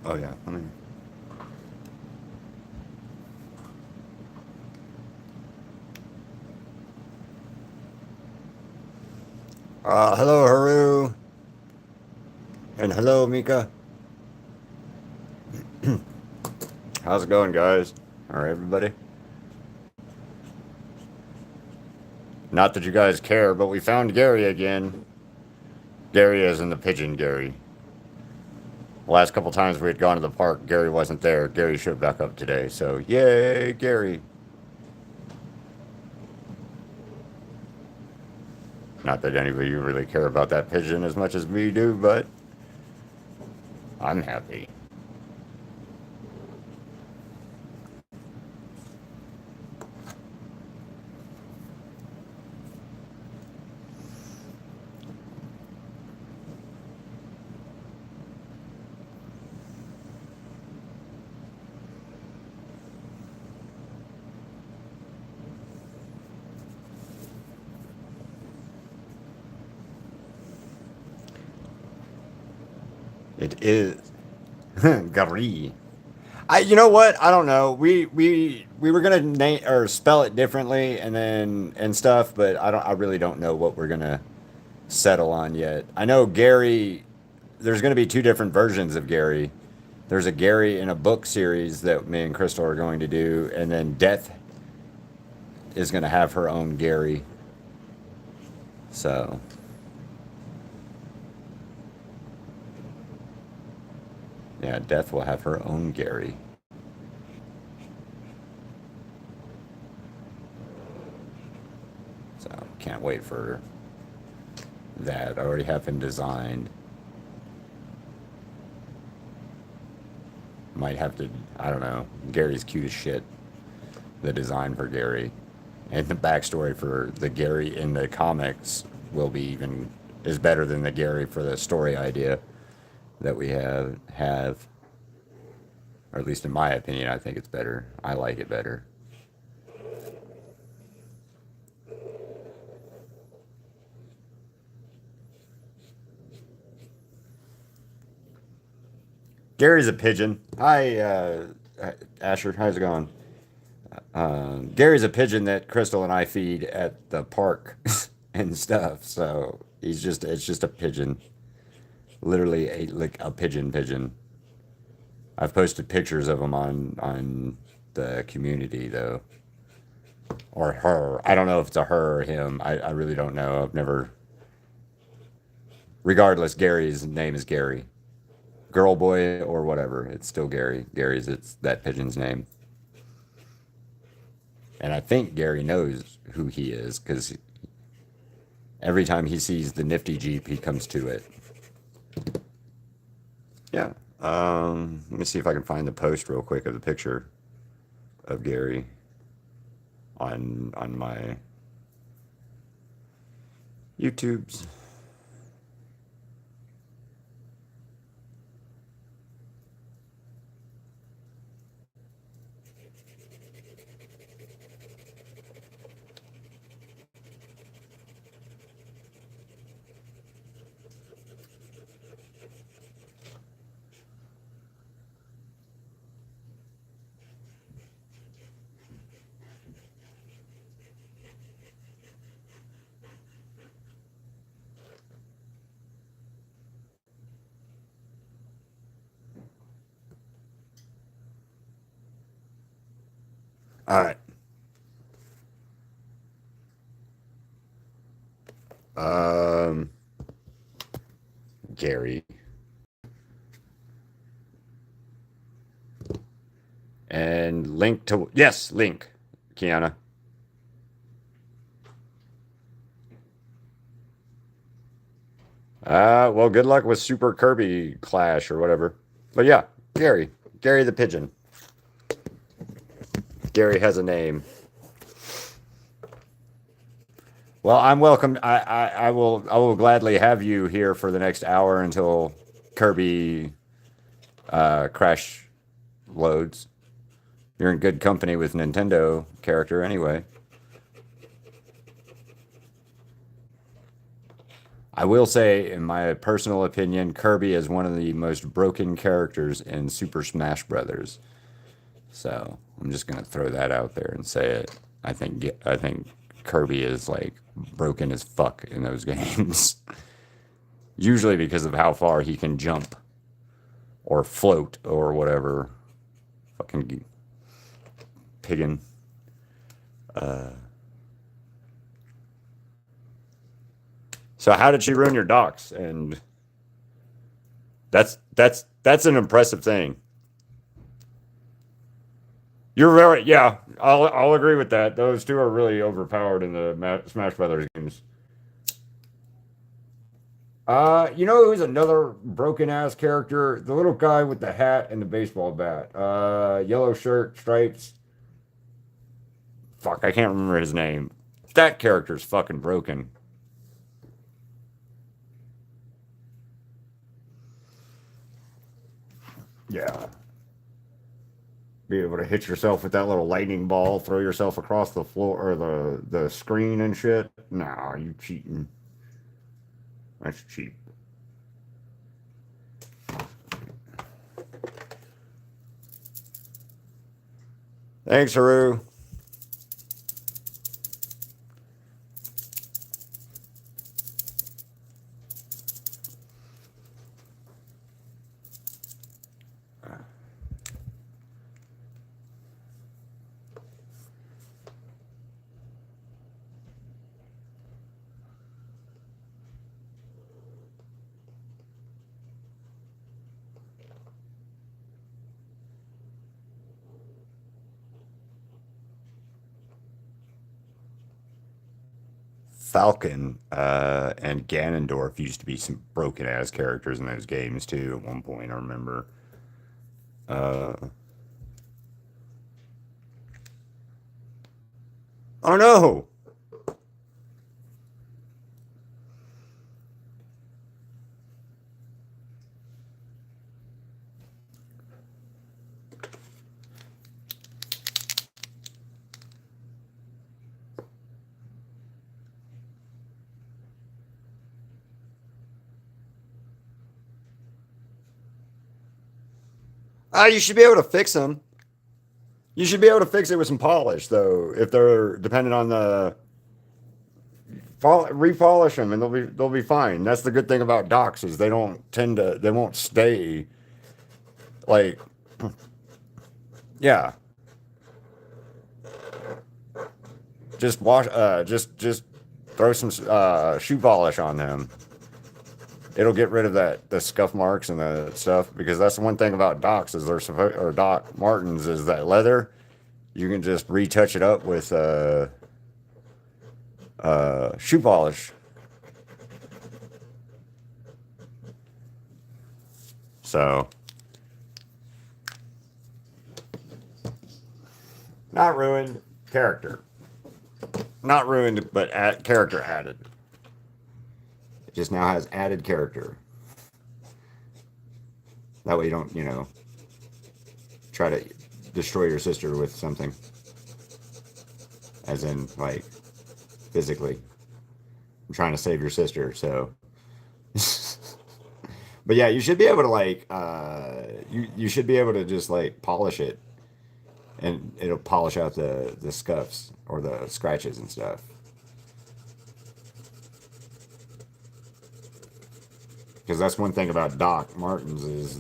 Oh yeah. Let me. Hello, Haru, and hello, Mika. How's it going, guys? All right, everybody. Not that you guys care, but we found Gary again. Gary is in the pigeon, Gary. The last couple times we had gone to the park, Gary wasn't there. Gary showed back up today, so yay, Gary. Not that any of you really care about that pigeon as much as we do, but I'm happy. It is Gary. You know what? I don't know. We were gonna name or spell it differently, and stuff, but I really don't know what we're gonna settle on yet. I know Gary. There's gonna be two different versions of Gary. There's a Gary in a book series that me and Crystal are going to do, and then Death is gonna have her own Gary. So yeah, Death will have her own Gary. So can't wait for that. I already have him designed. Might have to, I don't know. Gary's cute as shit. The design for Gary. And the backstory for the Gary in the comics will be even, is better than the Gary for the story idea that we have. Or at least in my opinion, I think it's better. I like it better. Gary's a pigeon. Hi, Asher. How's it going? Gary's a pigeon that Crystal and I feed at the park and stuff. So it's just a pigeon, literally like a pigeon. I've posted pictures of him on the community though, or her. I don't know if it's a her or him. I really don't know. I've never. Regardless, Gary's name is Gary. Girl, boy, or whatever. It's still Gary. Gary's it's that pigeon's name. And I think Gary knows who he is because every time he sees the nifty Jeep, he comes to it. Yeah. Let me see if I can find the post real quick of the picture of Gary on my YouTube's. All right. Um, Gary. And link to, yes, link, Kiana. Well, good luck with Super Kirby Clash or whatever. But yeah, Gary. Gary the Pigeon. Gary has a name. Well, I'm welcome. I will gladly have you here for the next hour until Kirby Crash loads. You're in good company with Nintendo character anyway. I will say, in my personal opinion, Kirby is one of the most broken characters in Super Smash Brothers. So I'm just gonna throw that out there and say it. I think Kirby is like broken as fuck in those games. Usually because of how far he can jump or float or whatever. Fucking piggin. So how did she ruin your docks? And that's an impressive thing. You're very yeah. I'll agree with that. Those two are really overpowered in the Smash Brothers games. You know who's another broken ass character? The little guy with the hat and the baseball bat. Yellow shirt, stripes. Fuck, I can't remember his name. That character's fucking broken. Yeah. Be able to hit yourself with that little lightning ball, throw yourself across the floor or the screen and shit. Nah, you cheating. That's cheap. Thanks, Haru. Falcon and Ganondorf used to be some broken ass characters in those games too. At one point, I remember. Uh, oh no! Ah, you should be able to fix them. You should be able to fix it with some polish, though. If they're dependent on the repolish them, and they'll be fine. That's the good thing about docks is they won't stay like yeah. Just wash just throw some shoe polish on them. It'll get rid of the scuff marks and the stuff because that's the one thing about docks is they're supposed or Doc Martens is that leather. You can just retouch it up with shoe polish. So not ruined character, not ruined, but character added. It just now has added character. That way you don't try to destroy your sister with something, as in like physically. I'm trying to save your sister, so. But yeah, you should be able to like you should be able to just like polish it, and it'll polish out the scuffs or the scratches and stuff. Because that's one thing about Doc Martens is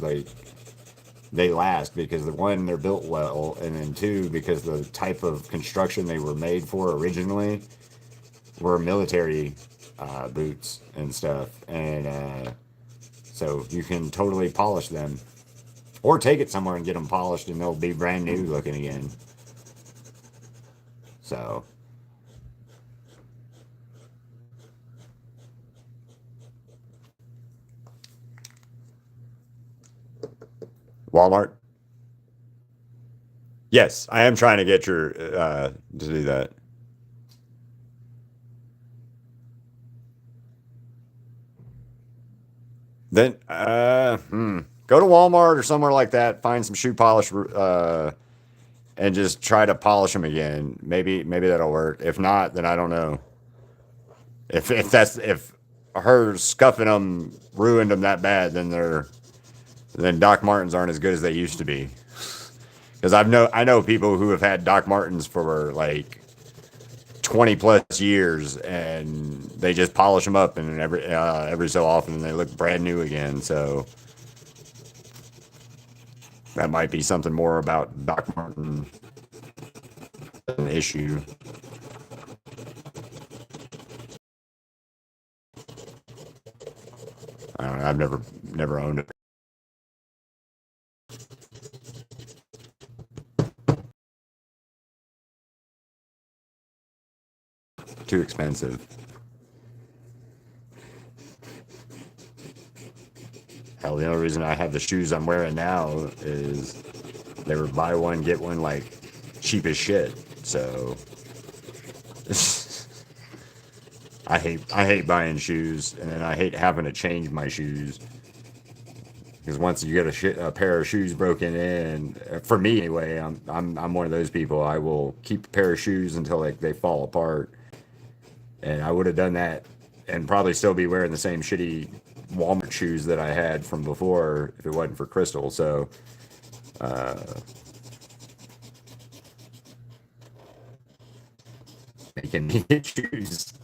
they last because the one they're built well, and then two because the type of construction they were made for originally were military boots and stuff, and so you can totally polish them, or take it somewhere and get them polished, and they'll be brand new looking again. So Walmart. Yes, I am trying to get your to do that. Then go to Walmart or somewhere like that. Find some shoe polish and just try to polish them again. Maybe that'll work. If not, then I don't know. If her scuffing them ruined them that bad, then Doc Martens aren't as good as they used to be. Because I know people who have had Doc Martens for like 20 plus years, and they just polish them up, and every so often they look brand new again. So that might be something more about Doc Marten an issue. I don't know. I've never owned it. Too expensive. Hell, the only reason I have the shoes I'm wearing now is they were buy one get one, like cheap as shit. So I hate buying shoes, and then I hate having to change my shoes because once you get a pair of shoes broken in, for me anyway, I'm one of those people. I will keep a pair of shoes until like they fall apart, and I would have done that and probably still be wearing the same shitty Walmart shoes that I had from before if it wasn't for Crystal. So uh, making me get shoes.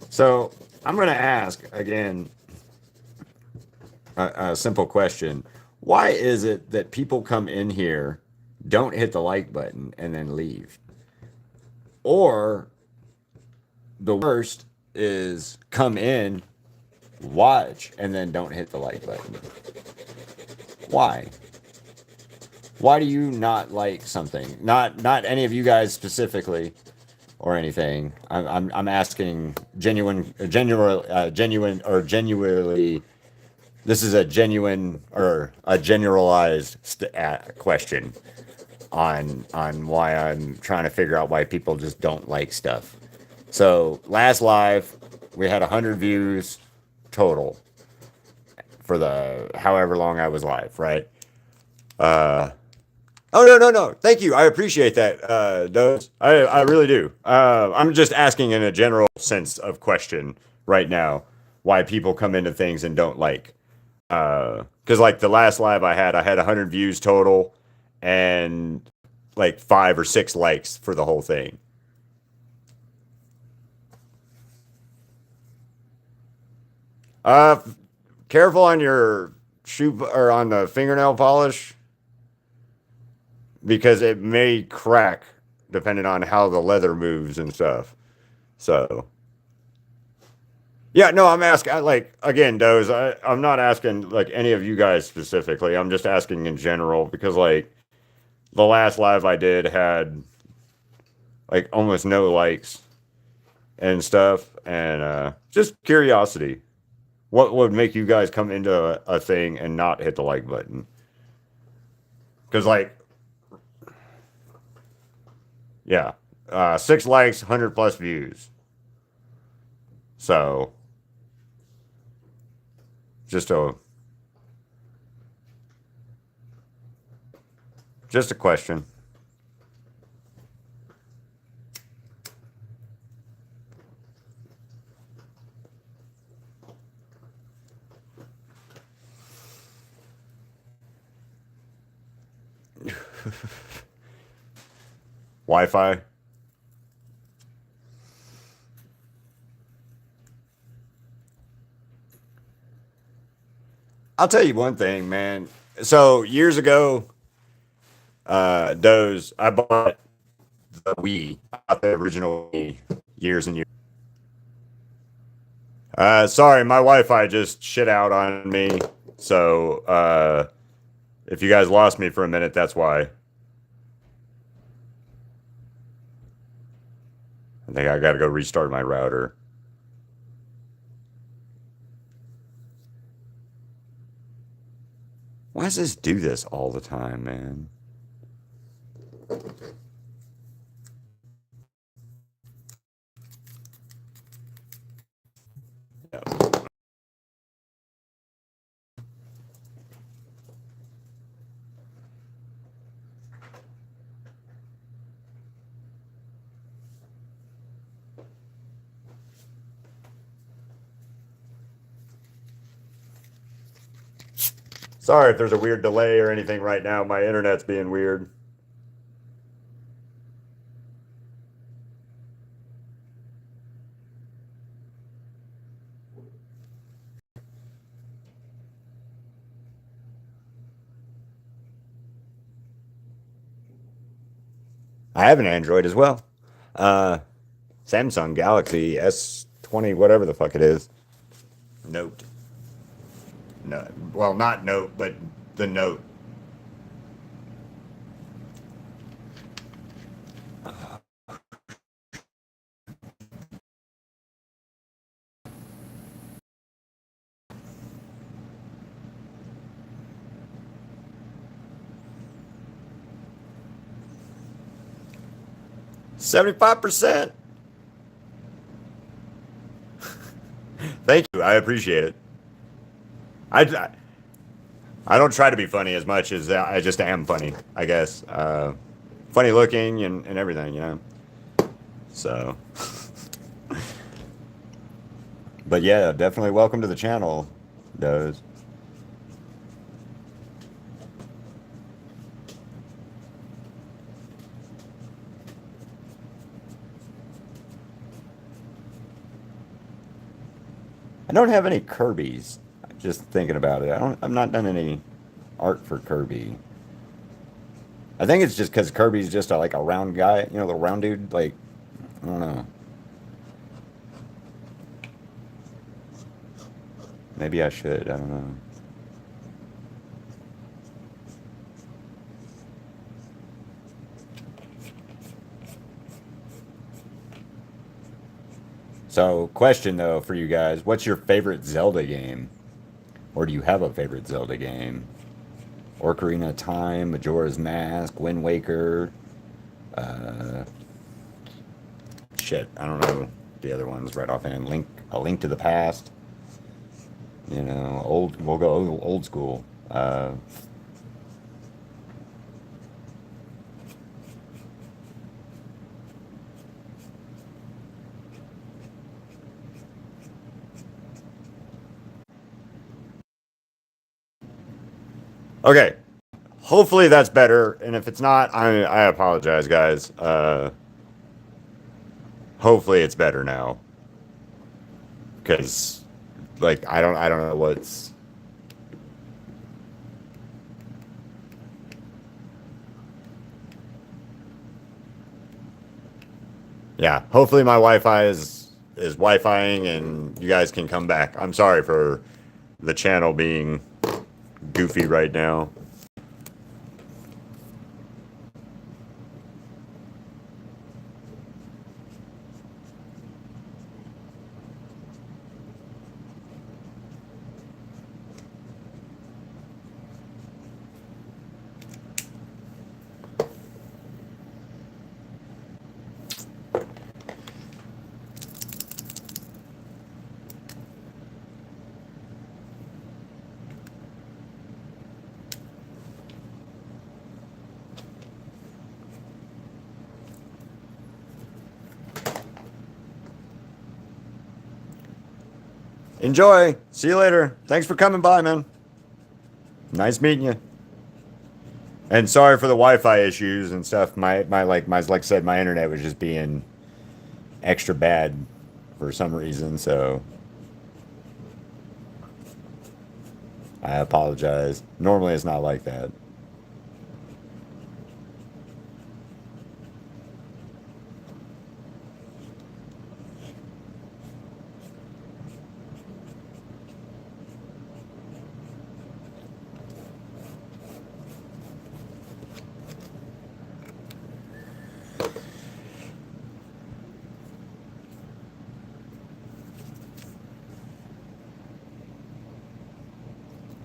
So I'm going to ask again a simple question. Why is it that people come in here, don't hit the like button, and then leave? Or the worst is come in, watch, and then don't hit the like button. Why? Why do you not like something? Not any of you guys specifically or anything. I'm asking genuine or genuinely. This is a genuine or a generalized question on why I'm trying to figure out why people just don't like stuff. So last live, we had 100 views total for the however long I was live, right? Uh, oh no! Thank you, I appreciate that, Dose. I really do. I'm just asking in a general sense of question right now why people come into things and don't like. Because like the last live I had 100 views total, and like 5 or 6 likes for the whole thing. Uh, Careful on your shoe or on the fingernail polish because it may crack depending on how the leather moves and stuff. So yeah, no, I'm asking like again, Doze. I'm not asking like any of you guys specifically. I'm just asking in general because like the last live I did had like almost no likes and stuff, and just curiosity. What would make you guys come into a thing and not hit the like button? Because like, yeah, 6 likes, 100 plus views. So just a question. Wi-Fi. I'll tell you one thing, man. So years ago, Doze, I bought the Wii, I bought the original Wii years and years. Sorry, my Wi-Fi just shit out on me. So if you guys lost me for a minute, that's why. I think I got to go restart my router. Why does this do this all the time, man? Sorry if there's a weird delay or anything right now. My internet's being weird. I have an Android as well. Uh, Samsung Galaxy S20, whatever the fuck it is. Note. No, well, not Note, but the Note. $75%. Thank you. I appreciate it. I, I don't try to be funny as much as I just am funny, I guess. Funny looking and everything, you know. So, but yeah, definitely welcome to the channel, those. I don't have any Kirby's. Just thinking about it. I've not done any art for Kirby. I think it's just because Kirby's just like a round guy, you know, the round dude. Like, I don't know. Maybe I should. I don't know. So, question though for you guys, what's your favorite Zelda game? Or do you have a favorite Zelda game? Ocarina of Time, Majora's Mask, Wind Waker, uh, shit, I don't know the other ones right offhand. A Link to the Past. You know, we'll go old school. Okay, hopefully that's better. And if it's not, I apologize, guys. Hopefully it's better now. Because, like, I don't know what's. Yeah, hopefully my Wi-Fi is Wi-Fiing and you guys can come back. I'm sorry for the channel being goofy right now. Enjoy. See you later. Thanks for coming by, man. Nice meeting you. And sorry for the Wi-Fi issues and stuff. Like I said, my internet was just being extra bad for some reason, so I apologize. Normally it's not like that.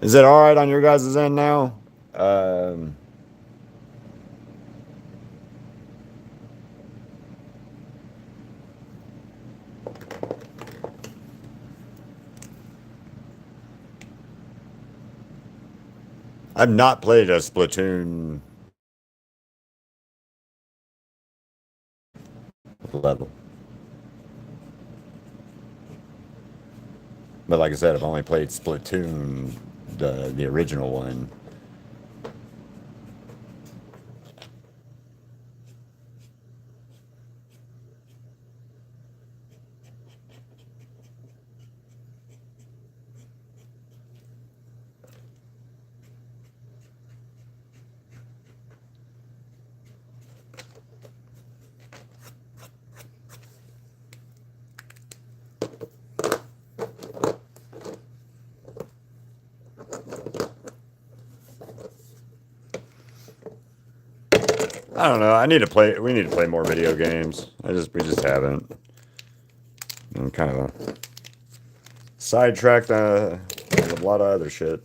Is it all right on your guys' end now? Um, I've not played a Splatoon level, but like I said, I've only played Splatoon, the original one. I don't know. I need to play. We need to play more video games. We just haven't. I'm kind of sidetracked on a lot of other shit.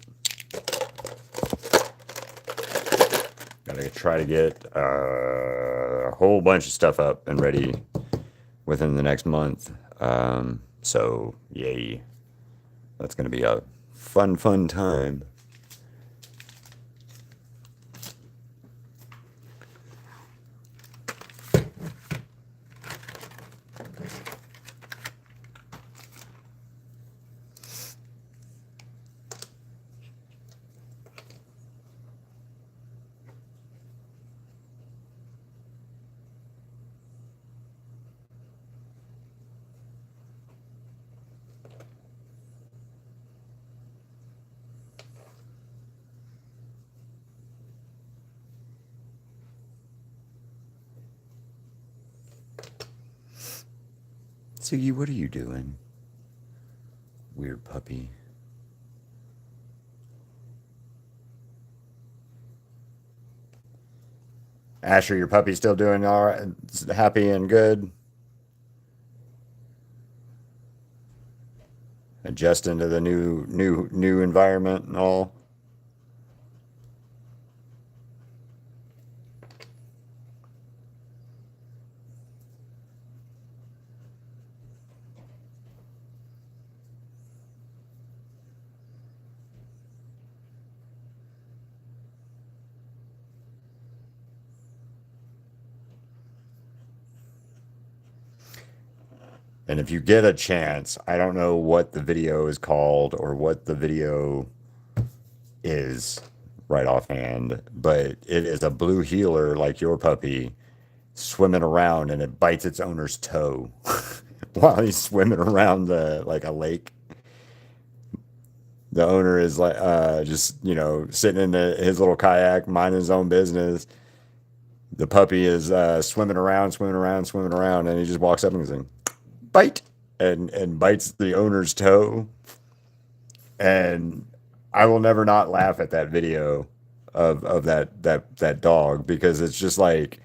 Gotta try to get a whole bunch of stuff up and ready within the next month. So yay, that's gonna be a fun time. Siggy, what are you doing? Weird puppy. Asher, your puppy still doing all right? Happy and good? Adjusting to the new environment and all? And if you get a chance, I don't know what the video is called or what the video is right offhand, but it is a blue healer like your puppy swimming around and it bites its owner's toe while he's swimming around the like a lake. The owner is like just sitting in his little kayak, minding his own business. The puppy is swimming around, swimming around, swimming around, and he just walks up and goes, bite, and bites the owner's toe. And I will never not laugh at that video of that dog because it's just like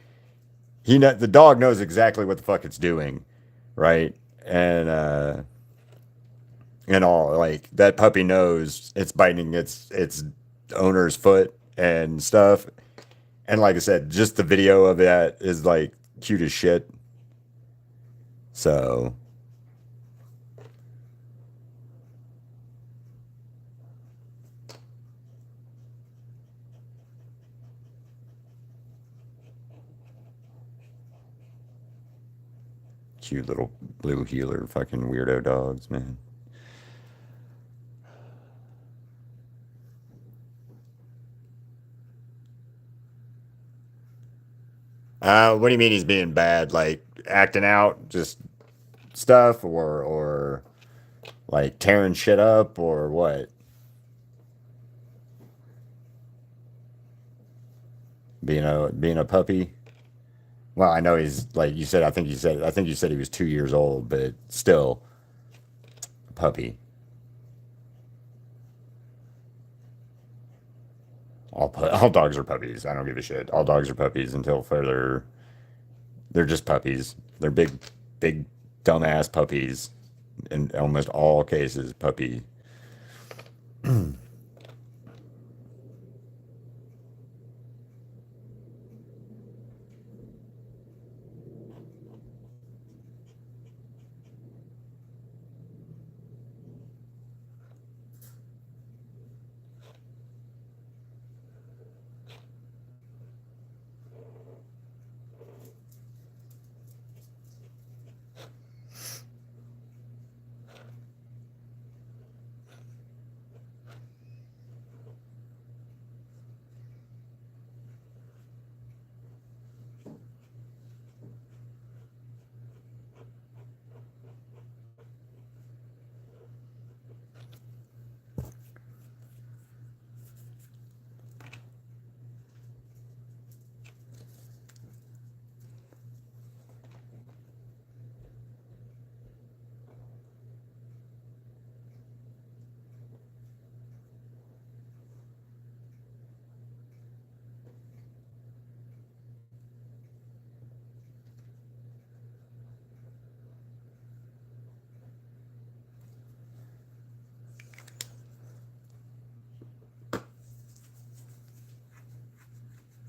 the dog knows exactly what the fuck it's doing, right? And all like that puppy knows it's biting its owner's foot and stuff. And like I said, just the video of that is like cute as shit. So cute little blue healer fucking weirdo dogs, man. What do you mean he's being bad? Like acting out just stuff or like tearing shit up or what? Being a puppy? Well, I know he's like you said. I think you said he was 2 years old, but still a puppy. All dogs are puppies. I don't give a shit. All dogs are puppies until further. They're just puppies. They're big dumbass puppies. In almost all cases, puppy.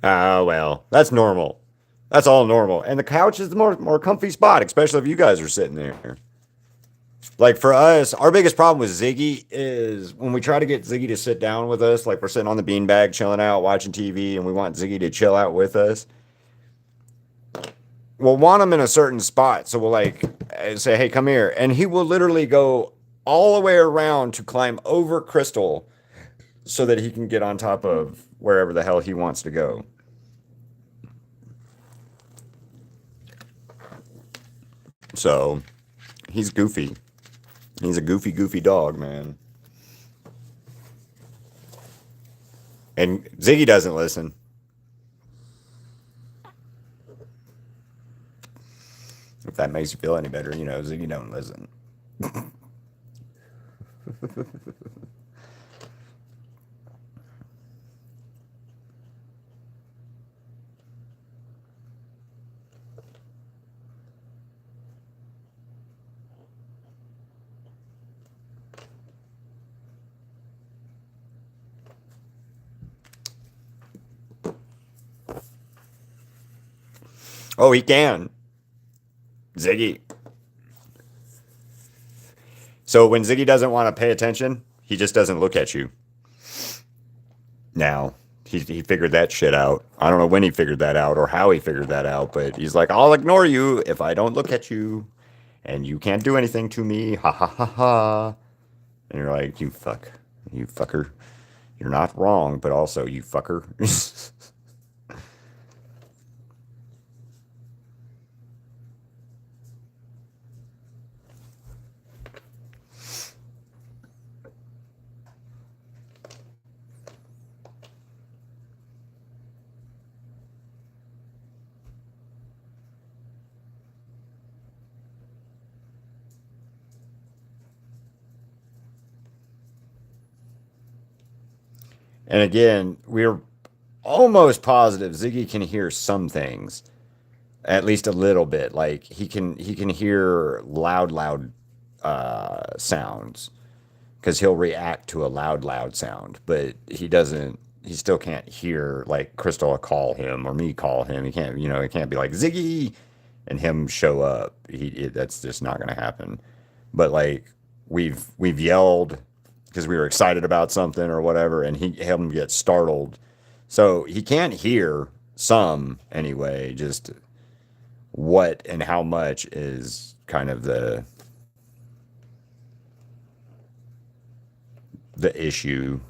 Ah, well, that's normal. That's all normal. And the couch is the more comfy spot, especially if you guys are sitting there. Like for us, our biggest problem with Ziggy is when we try to get Ziggy to sit down with us, like we're sitting on the beanbag chilling out, watching TV, and we want Ziggy to chill out with us. We'll want him in a certain spot. So we'll like say, hey, come here. And he will literally go all the way around to climb over Crystal so that he can get on top of wherever the hell he wants to go. So he's goofy. He's a goofy dog, man. And Ziggy doesn't listen. If that makes you feel any better, Ziggy don't listen. Oh, he can. Ziggy. So when Ziggy doesn't want to pay attention, he just doesn't look at you. Now, he figured that shit out. I don't know when he figured that out or how he figured that out, but he's like, I'll ignore you if I don't look at you, and you can't do anything to me. Ha ha ha ha. And you're like, you fucker. You're not wrong, but also you fucker. And again, we're almost positive Ziggy can hear some things, at least a little bit. Like he can hear loud sounds because he'll react to a loud sound, but he doesn't. He still can't hear like Crystal call him or me call him. He can't. It can't be like Ziggy and him show up. That's just not going to happen. But like we've yelled because we were excited about something or whatever, and him get startled. So he can't hear some anyway. Just what and how much is kind of the issue.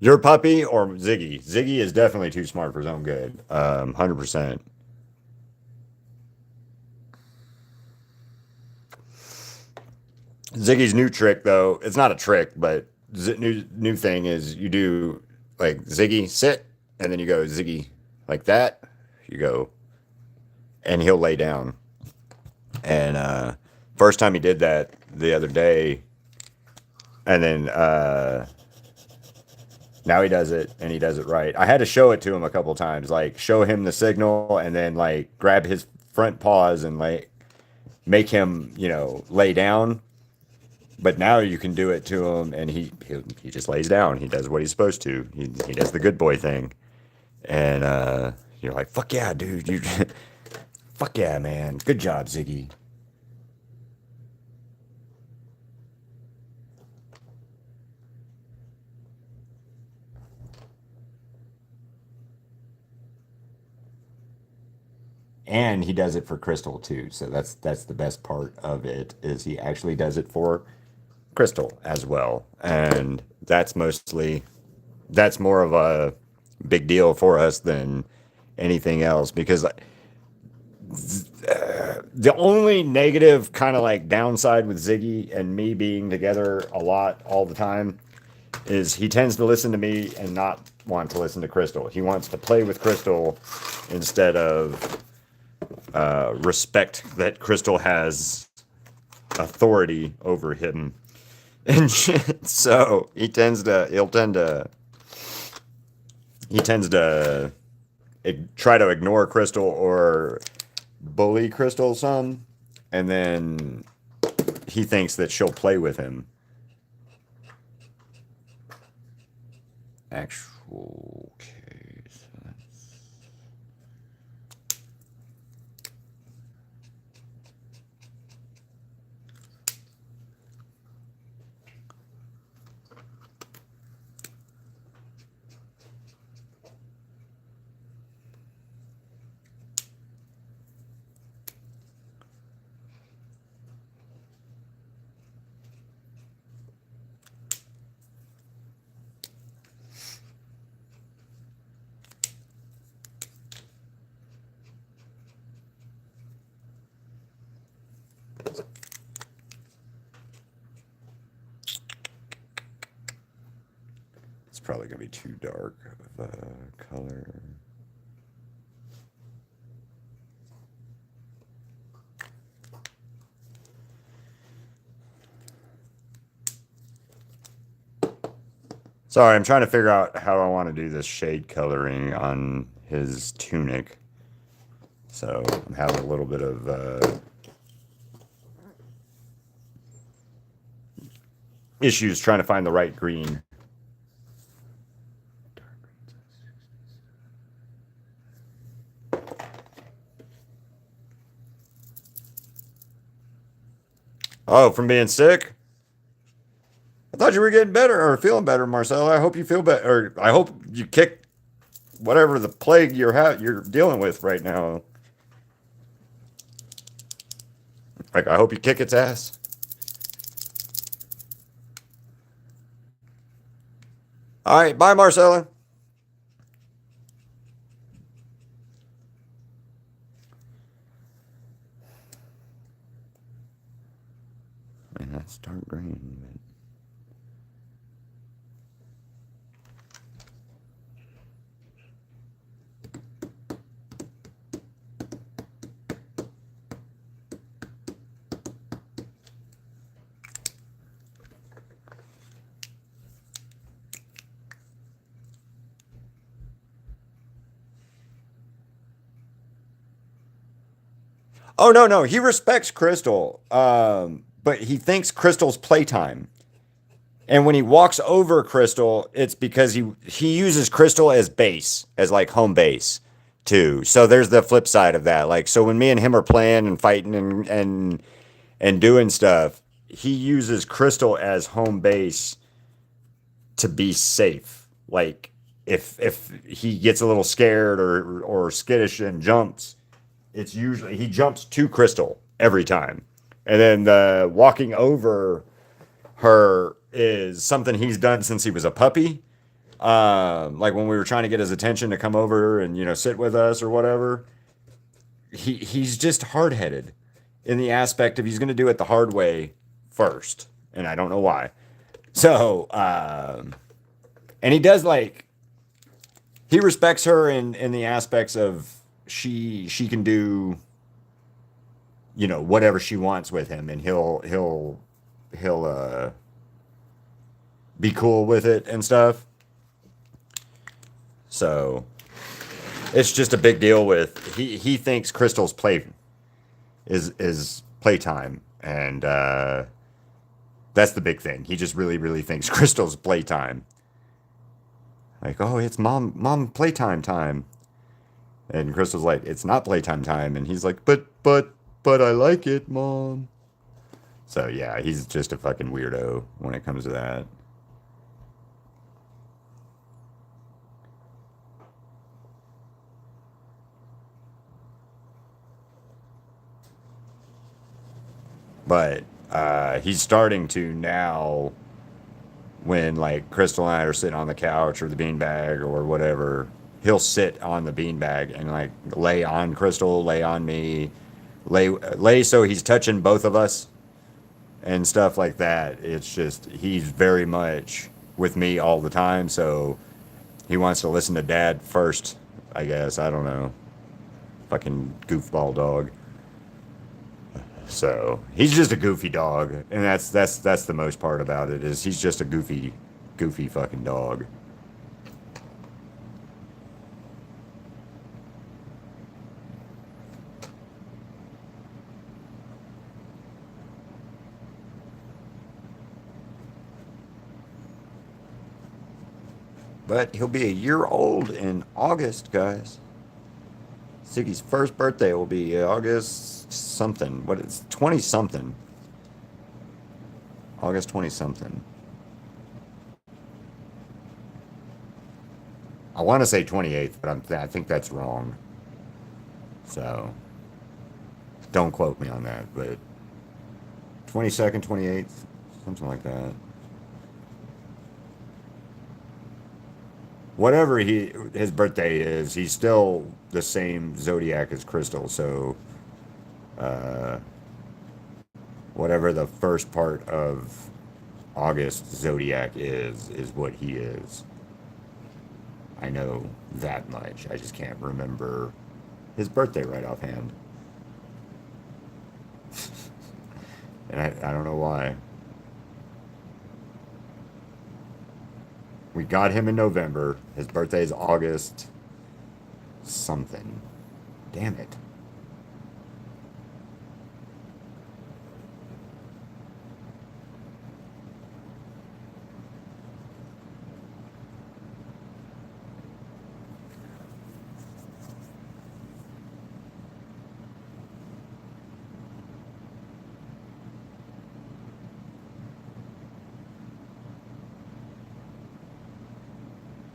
Your puppy or Ziggy? Ziggy is definitely too smart for his own good. 100%. Ziggy's new trick, though, it's not a trick, but new thing is you do like Ziggy sit, and then you go Ziggy like that. You go, and he'll lay down. And first time he did that the other day, and then now he does it, and he does it right. I had to show it to him a couple times, like show him the signal, and then like grab his front paws and like make him, lay down. But now you can do it to him, and he just lays down. He does what he's supposed to. He does the good boy thing, and you're like, fuck yeah, dude. Fuck yeah, man. Good job, Ziggy. And he does it for Crystal too. So that's the best part of it is he actually does it for Crystal as well, and that's more of a big deal for us than anything else because the only negative kind of like downside with Ziggy and me being together a lot all the time is he tends to listen to me and not want to listen to Crystal. He wants to play with Crystal instead of respect that Crystal has authority over him and shit. So he tends to try to ignore Crystal or bully Crystal some, and then he thinks that she'll play with him. Actual case. It's probably going to be too dark of a color. Sorry, I'm trying to figure out how I want to do this shade coloring on his tunic. So I'm having a little bit of issues trying to find the right green. Oh, from being sick? I thought you were getting better or feeling better, Marcella. I hope you feel better. Or I hope you kick whatever the plague you're dealing with right now. Like, I hope you kick its ass. All right, bye, Marcella. Man, that's dark green. Oh no, he respects Crystal, but he thinks Crystal's playtime. And when he walks over Crystal, it's because he uses Crystal as base, as like home base too. So there's the flip side of that. Like so when me and him are playing and fighting and doing stuff, he uses Crystal as home base to be safe. Like if he gets a little scared or skittish and jumps, it's usually he jumps to Crystal every time. And then the walking over her is something he's done since he was a puppy. Like when we were trying to get his attention to come over and sit with us or whatever. He's just hard headed in the aspect of he's going to do it the hard way first, and I don't know why. So, and he does he respects her in the aspects of she can do whatever she wants with him, and he'll be cool with it and stuff. So it's just a big deal with he thinks Crystal's play is playtime, and that's the big thing. He just really thinks Crystal's playtime. Like, oh, it's mom playtime time. And Crystal's like, it's not playtime time. And he's like, but I like it, Mom. So yeah, he's just a fucking weirdo when it comes to that. But he's starting to now when like Crystal and I are sitting on the couch or the beanbag or whatever, he'll sit on the beanbag and like lay on Crystal, lay on me, lay so he's touching both of us and stuff like that. It's just he's very much with me all the time. So He wants to listen to Dad first, I guess. I don't know. Fucking goofball dog. So he's just a goofy dog, and that's the most part about it is he's just a goofy fucking dog. But he'll be a year old in August, guys. Siggy's first birthday will be August something. What is 20 something? August 20 something. I want to say 28th, but I think that's wrong. So don't quote me on that, but 22nd, 28th, something like that. Whatever his birthday is, he's still the same zodiac as Crystal. So uh, whatever the first part of August zodiac is what he is. I know that much. I just can't remember his birthday right offhand. And I don't know why. We got him in November. His birthday is August something. Damn it.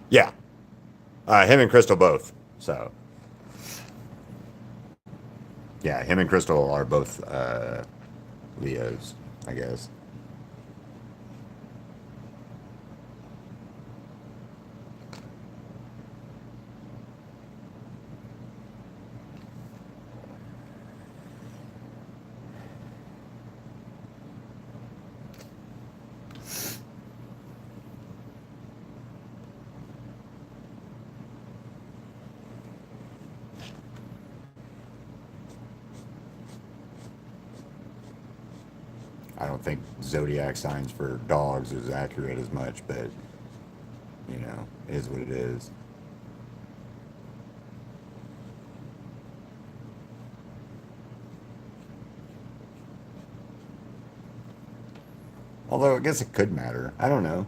Yeah. Him and Crystal both. So, yeah, him and Crystal are both Leos, I guess. I don't think zodiac signs for dogs is accurate as much, but it is what it is. Although I guess it could matter. I don't know.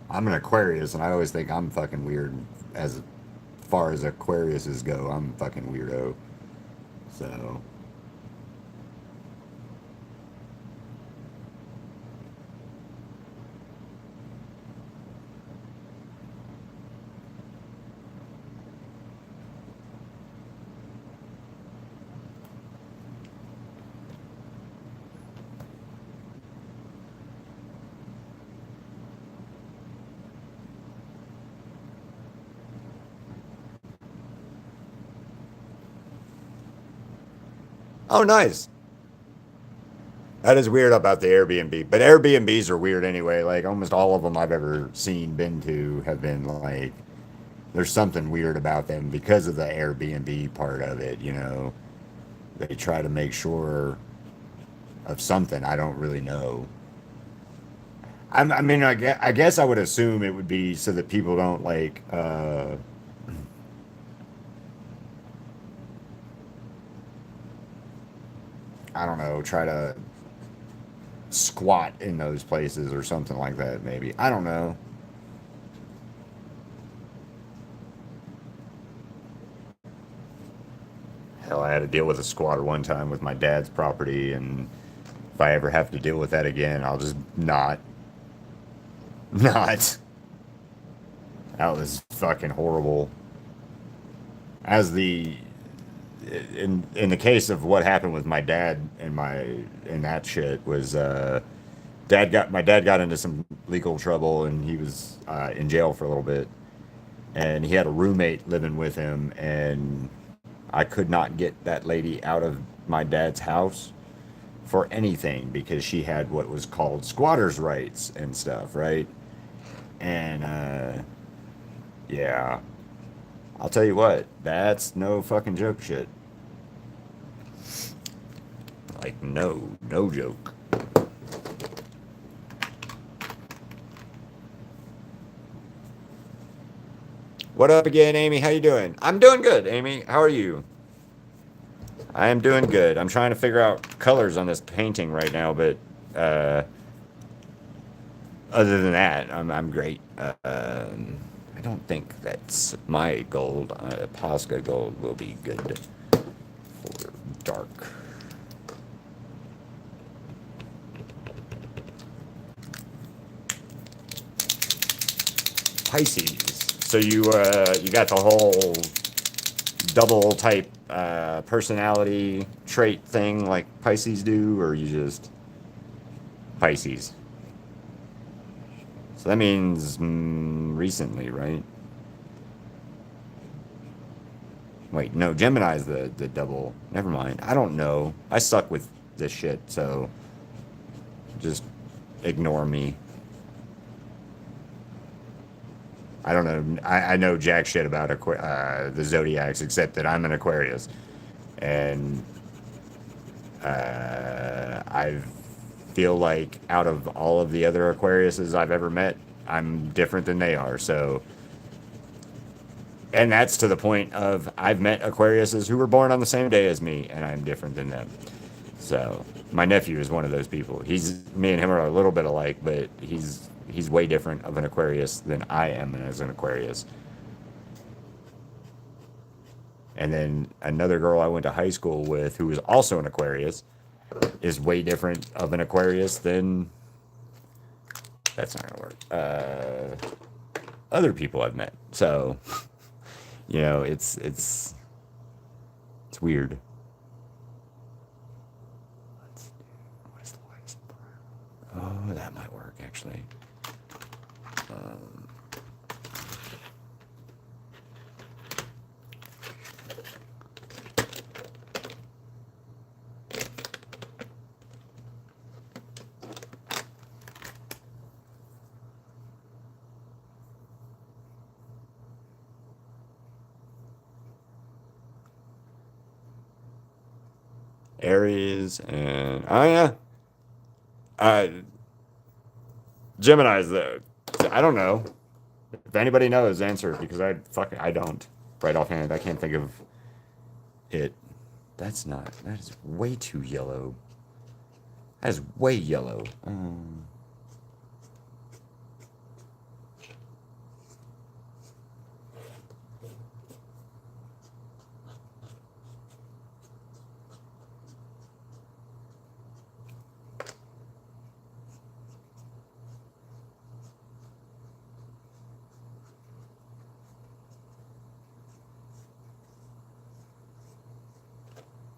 I'm an Aquarius, and I always think I'm fucking weird as far as Aquariuses go. I'm a fucking weirdo. So, oh, nice. That is weird about the Airbnb, but Airbnbs are weird anyway. Like almost all of them I've ever seen, been to, have been like there's something weird about them because of the Airbnb part of it. They try to make sure of something. I don't really know. I mean, I guess I would assume it would be so that people don't like, I don't know, try to squat in those places or something like that. Maybe I don't know. Hell, I had to deal with a squatter one time with my dad's property, and if I ever have to deal with that again, I'll just not, not. That was fucking horrible. As the in the case of what happened with my dad and that shit was my dad got into some legal trouble and he was in jail for a little bit, and he had a roommate living with him, and I could not get that lady out of my dad's house for anything because she had what was called squatters rights and stuff, right? And yeah, I'll tell you what, that's no fucking joke shit. Like no joke. What up again, Amy? How you doing? I'm doing good, Amy. How are you? I am doing good. I'm trying to figure out colors on this painting right now, but uh, other than that, I'm great. I don't think that's my gold. Posca gold will be good for dark. Pisces. So you got the whole double type personality trait thing like Pisces do, or you just Pisces? So that means recently, right? Wait, no, Gemini's the double. Never mind. I don't know. I suck with this shit, so just ignore me. I don't know. I know jack shit about the zodiacs, except that I'm an Aquarius, and I feel like out of all of the other Aquariuses I've ever met, I'm different than they are. So, and that's to the point of I've met Aquariuses who were born on the same day as me, and I'm different than them. So my nephew is one of those people. He's me and him are a little bit alike, but he's way different of an Aquarius than I am as an Aquarius. And then another girl I went to high school with who was also an Aquarius is way different of an Aquarius than that's not gonna work. Other people I've met. So it's weird. What is the lightest brown? Oh, that might work actually. Um, Aries and oh yeah, uh, Gemini's though. I don't know if anybody knows. Answer because I don't right offhand. I can't think of it. That's not. That is way too yellow. That is way yellow.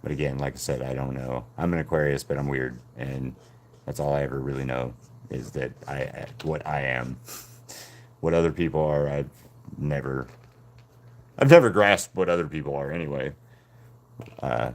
But again, like I said, I don't know. I'm an Aquarius, but I'm weird, and that's all I ever really know is that what I am. What other people are, never, I've never grasped what other people are. Anyway, uh,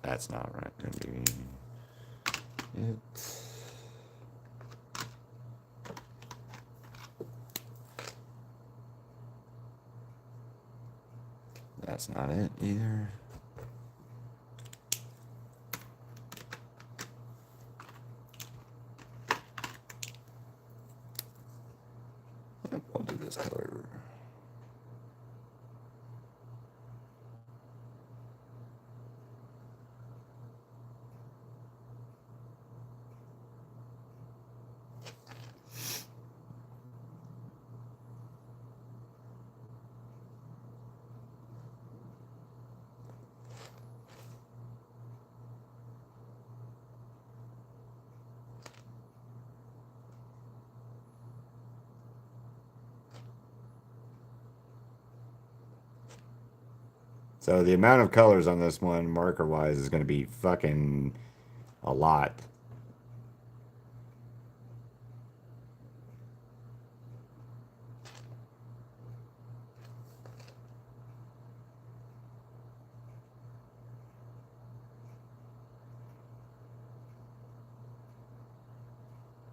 that's not right. Gonna be it. That's not it either. I'll do this color. So the amount of colors on this one, marker wise, is going to be fucking a lot.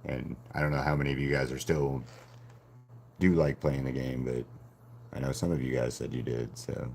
And I don't know how many of you guys are still do like playing the game, but I know some of you guys said you did, so.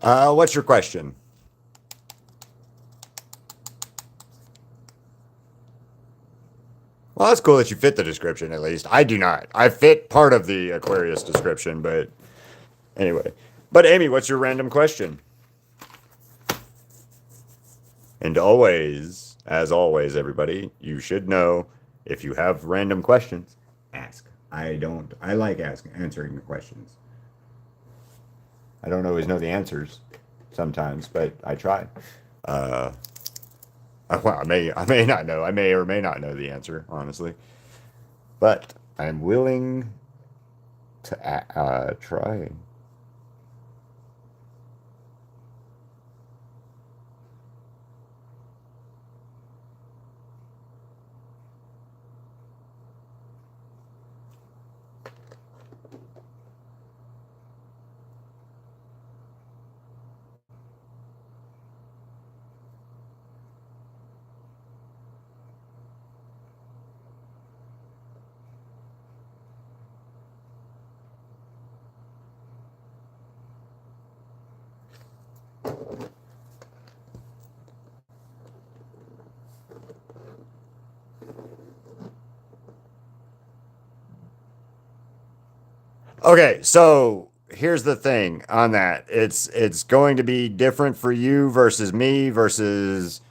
What's your question? Well, that's cool that you fit the description at least. I do not. I fit part of the Aquarius description, but anyway. But Amy, what's your random question? And always, as always, everybody, you should know if you have random questions, ask. I don't. I like answering the questions. I don't always know the answers sometimes, but I try. Uh, well, I may not know. I may or may not know the answer, honestly. But I'm willing to try. Okay, so here's the thing on that. It's going to be different for you versus me versus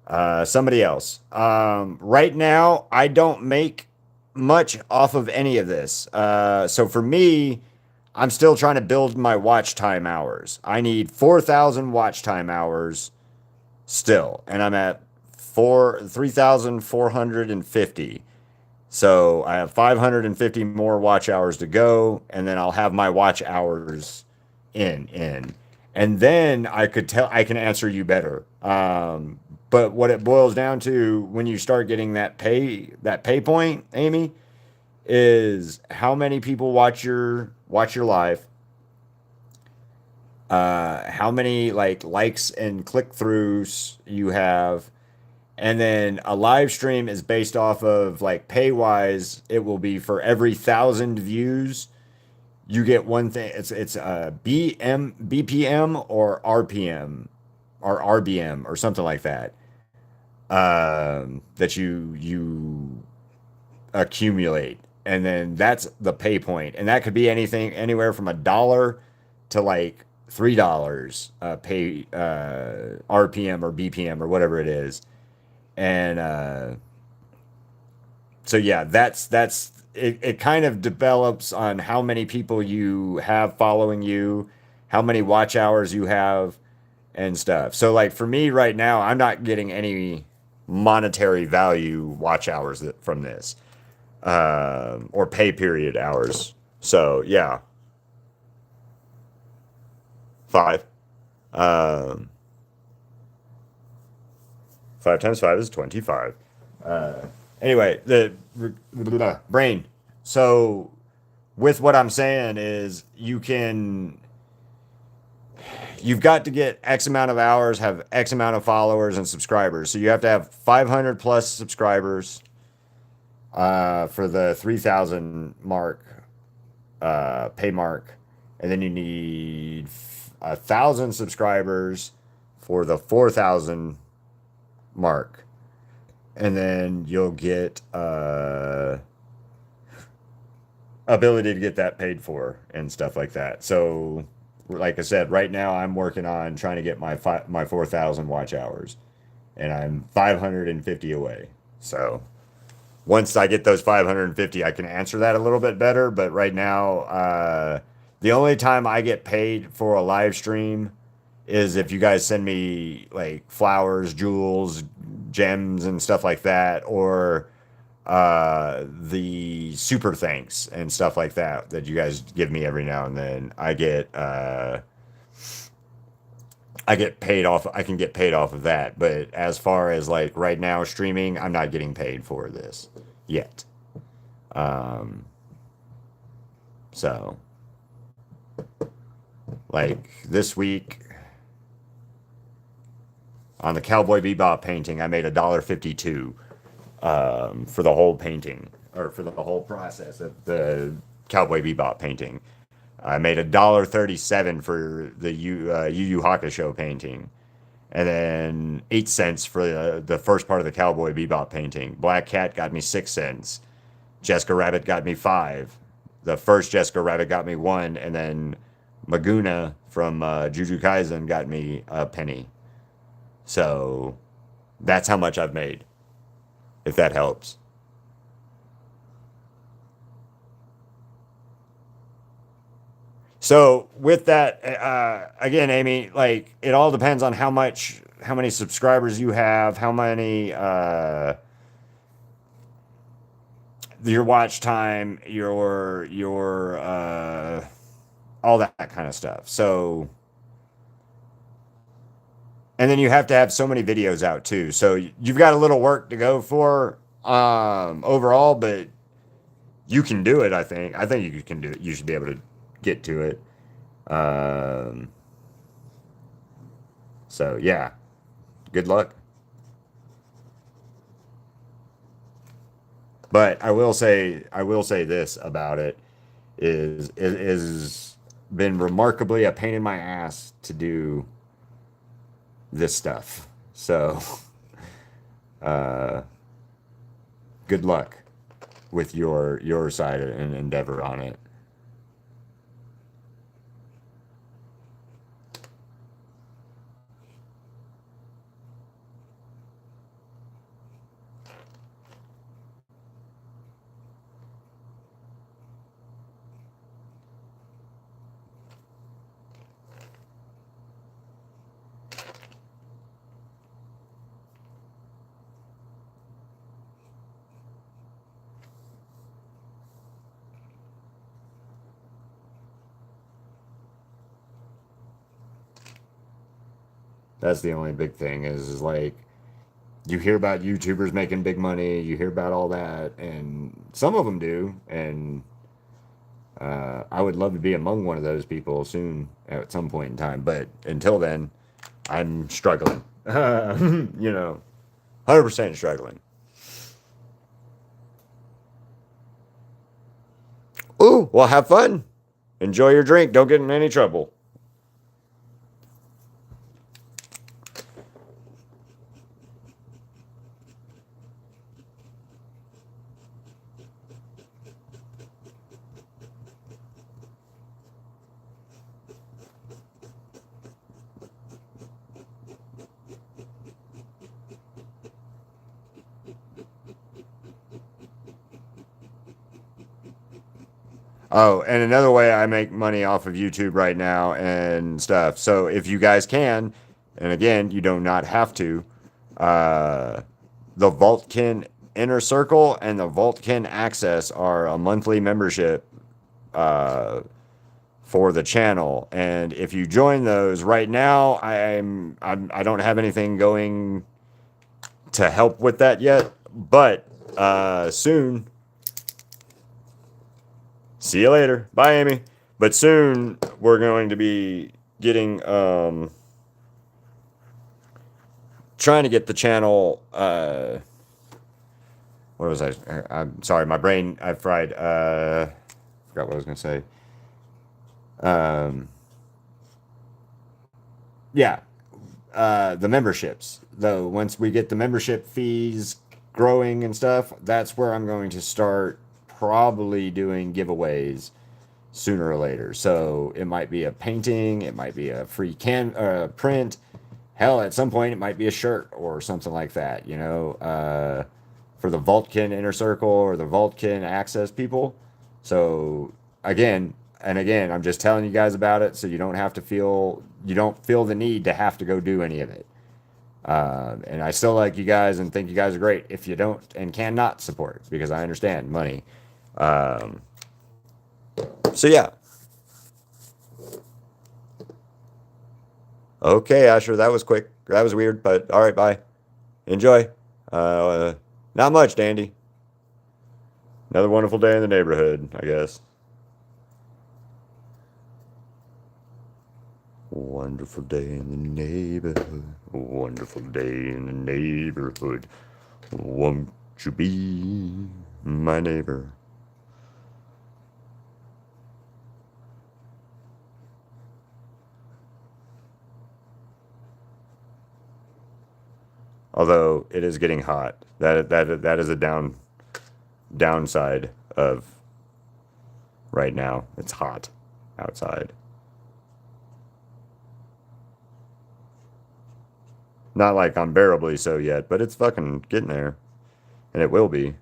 somebody else. Right now, I don't make much off of any of this. So for me, I'm still trying to build my watch time hours. I need 4,000 watch time hours still, and I'm at 3,450. So I have 550 more watch hours to go, and then I'll have my watch hours in, and then I can answer you better. But what it boils down to when you start getting that pay point, Amy, is how many people watch your live, how many likes and click throughs you have, and then a live stream is based off of like pay wise. It will be for every 1,000 views, you get one thing. It's BPM or RPM or RBM or something like that. That you accumulate, and then that's the pay point, and that could be anything anywhere from $1 to like $3 pay RPM or BPM or whatever it is. And so yeah, that's it. It kind of develops on how many people you have following you, how many watch hours you have, and stuff. So like for me right now, I'm not getting any monetary value watch hours from this, or pay period hours. So yeah, 5. Um, 5 times 5 is 25. Anyway, the brain. So, with what I'm saying is, you've got to get X amount of hours, have X amount of followers and subscribers. So you have to have 500 plus subscribers for the 3,000 mark, pay mark, and then you need 1,000 subscribers for the 4,000 mark, and then you'll get ability to get that paid for and stuff like that. So, like I said, right now I'm working on trying to get my 4,000 watch hours, and I'm 550 away. So once I get those 550, I can answer that a little bit better. But right now, the only time I get paid for a live stream is if you guys send me like flowers, jewels, gems, and stuff like that, or the super thanks and stuff like that you guys give me every now and then. I get paid off. I can get paid off of that. But as far as like right now streaming, I'm not getting paid for this yet. Um, so like this week on the Cowboy Bebop painting, I made $1.52 for the whole painting, or for the whole process of the Cowboy Bebop painting. I made $1.37 for the Yu Yu Hakusho painting, and then 8 cents for the first part of the Cowboy Bebop painting. Black Cat got me 6 cents. Jessica Rabbit got me 5. The first Jessica Rabbit got me 1, and then Maguna from Jujutsu Kaisen got me a penny. So that's how much I've made, if that helps. So with that, again, Amy, like it all depends on how many subscribers you have, how many, your watch time, all that kind of stuff. So, and then you have to have so many videos out too. So you've got a little work to go for, overall, but you can do it. I think you can do it. You should be able to get to it. Um, so yeah, good luck. But I will say this about it is been remarkably a pain in my ass to do this stuff. So, uh, good luck with your side and endeavor on it. That's the only big thing is like you hear about YouTubers making big money, you hear about all that, and some of them do, and I would love to be among one of those people soon at some point in time. But until then, I'm struggling. 100% struggling. Ooh, well, have fun. Enjoy your drink. Don't get in any trouble. Oh, and another way I make money off of YouTube right now and stuff. So if you guys can, and again, you do not have to, uh, the Vaultkin Inner Circle and the Vaultkin Access are a monthly membership uh, for the channel. And if you join those right now, I don't have anything going to help with that yet, but soon. See you later. Bye, Amy. But soon we're going to be getting trying to get the channel. What was I? I'm sorry, my brain. I fried. Forgot what I was gonna say. Um, yeah, the memberships. Though once we get the membership fees growing and stuff, that's where I'm going to start probably doing giveaways sooner or later. So it might be a painting, it might be a free print. Hell, at some point it might be a shirt or something like that. For the Vaultkin Inner Circle or the Vaultkin Access people. So again and again, I'm just telling you guys about it so you don't feel the need to have to go do any of it. And I still like you guys and think you guys are great. If you don't and cannot support, because I understand money. So yeah. Okay, Asher, that was quick. That was weird, but all right, bye. Enjoy. Not much, Dandy. Another wonderful day in the neighborhood, I guess. Wonderful day in the neighborhood. Wonderful day in the neighborhood. Won't you be my neighbor? Although it is getting hot. That is a downside of right now. It's hot outside. Not like unbearably so yet, but it's fucking getting there. And it will be.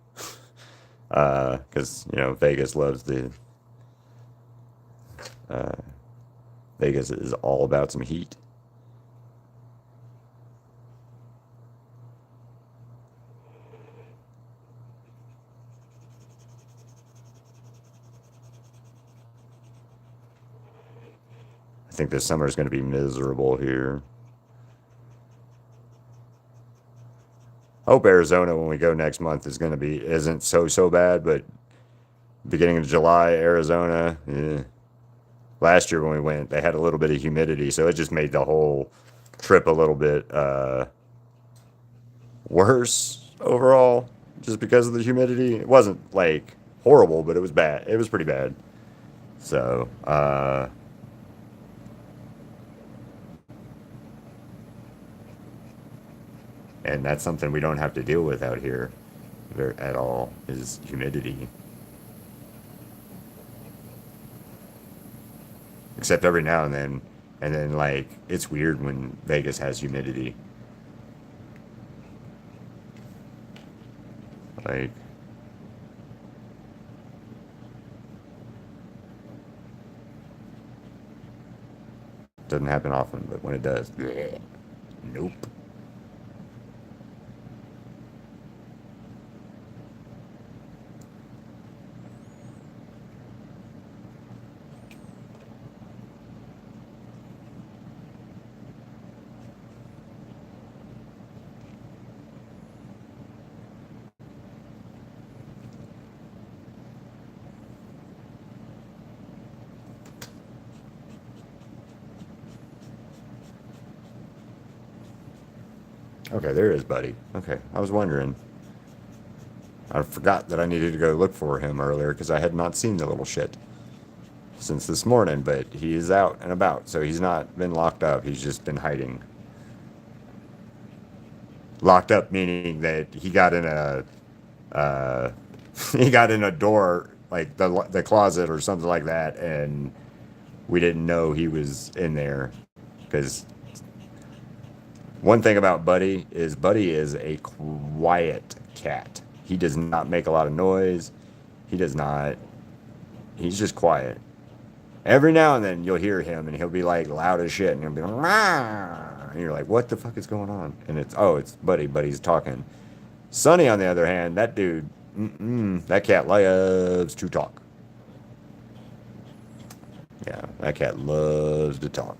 Because, Vegas loves Vegas is all about some heat. I think this summer is going to be miserable here. Hope Arizona, when we go next month, isn't so bad, but beginning of July, Arizona, yeah. Last year when we went, they had a little bit of humidity, so it just made the whole trip a little bit worse overall, just because of the humidity. It wasn't like horrible, but it was bad. It was pretty bad. So, and that's something we don't have to deal with out here at all, is humidity. Except every now and then like it's weird when Vegas has humidity. Like doesn't happen often, but when it does, bleh, nope. Okay, there is Buddy. Okay, I was wondering. I forgot that I needed to go look for him earlier because I had not seen the little shit since this morning, but he is out and about, so he's not been locked up. He's just been hiding. Locked up meaning that he got in a he got in a door, like the closet or something like that, and we didn't know he was in there because one thing about Buddy is a quiet cat. He does not make a lot of noise. He does not. He's just quiet. Every now and then you'll hear him and he'll be like loud as shit and he'll be like, "Rah!" And you're like, what the fuck is going on? And it's Buddy. Buddy's talking. Sonny, on the other hand, that dude, that cat loves to talk. Yeah, that cat loves to talk.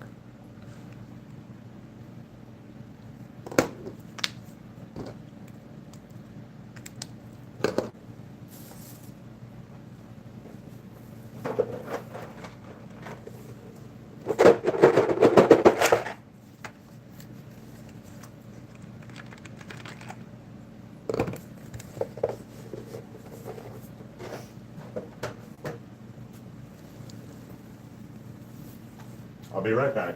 I'll be right back.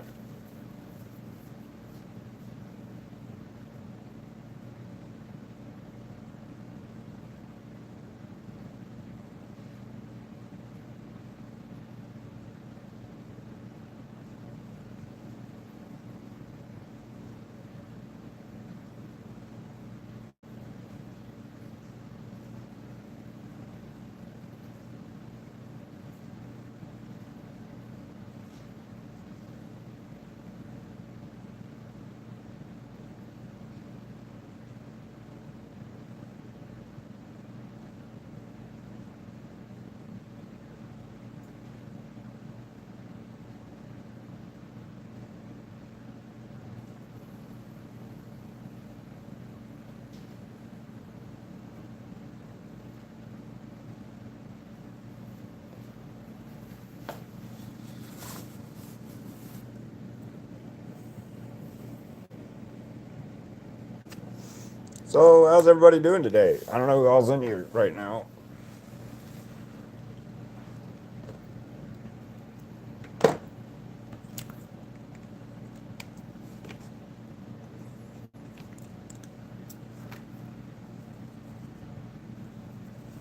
So, how's everybody doing today? I don't know who all's in here right now.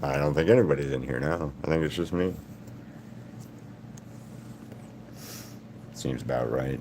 I don't think anybody's in here now. I think it's just me. Seems about right.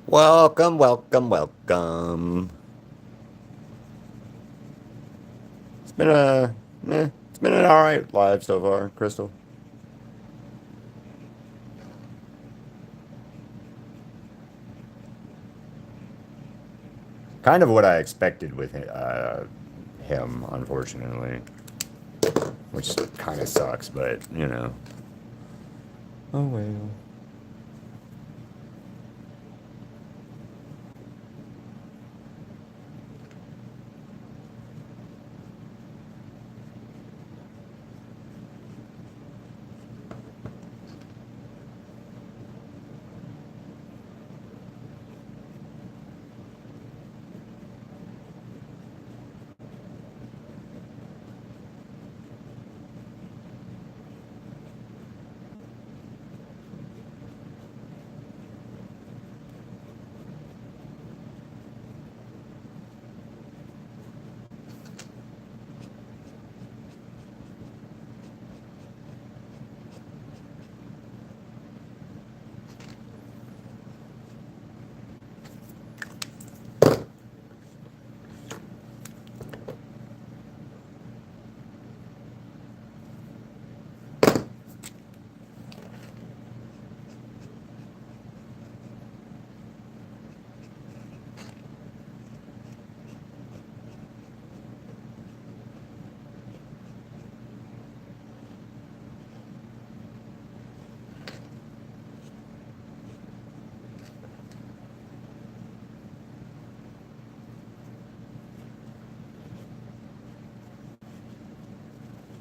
Welcome, welcome, welcome. It's been it's been an all right live so far, Crystal. Kind of what I expected with him, unfortunately, which kind of sucks, but you know. Oh well.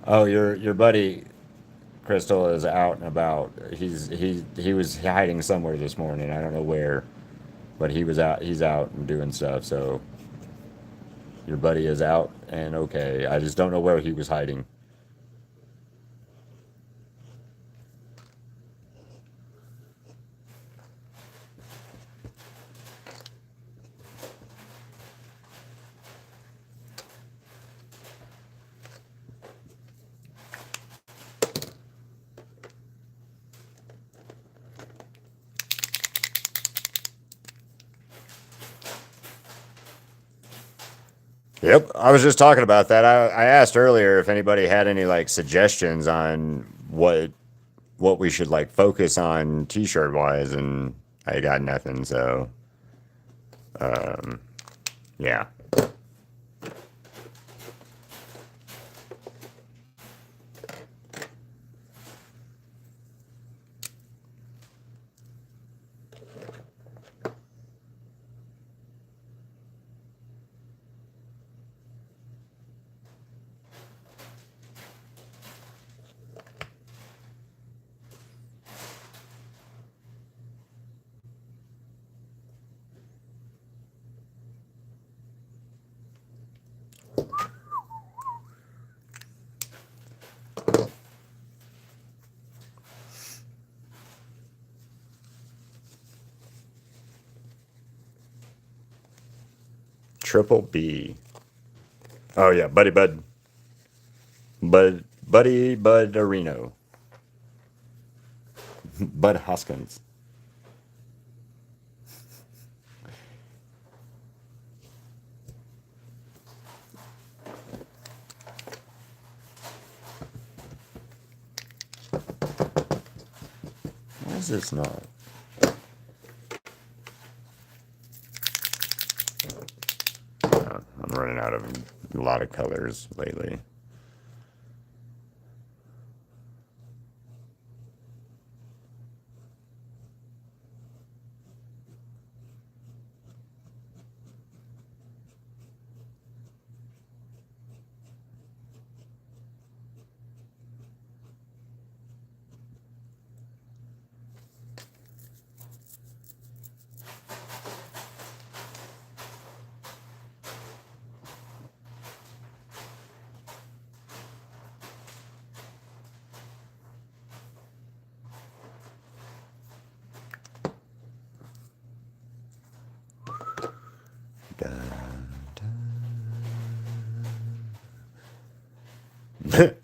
Oh, your buddy Crystal is out and about. He was hiding somewhere this morning. I don't know where, but he was out. He's out and doing stuff. So your buddy is out and okay. I just don't know where he was hiding. Yep, I was just talking about that. I asked earlier if anybody had any like suggestions on what we should like focus on t-shirt wise, and I got nothing. So yeah, triple B. Oh yeah, Buddy Bud Areno, Bud Hoskins. Why is this not? I'm running out of a lot of colors lately.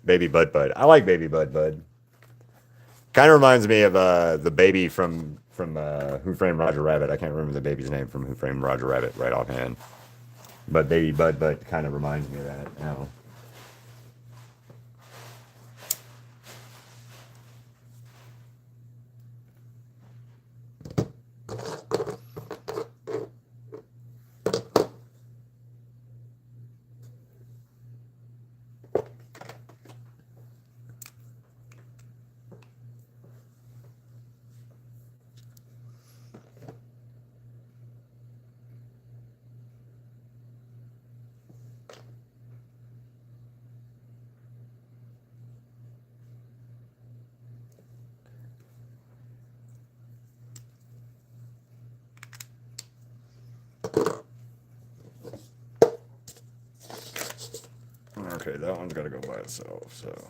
Baby Bud Bud. I like Baby Bud Bud. Kind of reminds me of the baby from Who Framed Roger Rabbit. I can't remember the baby's name from Who Framed Roger Rabbit right offhand. But Baby Bud Bud kind of reminds me of that now. Okay, that one's got to go by itself. So.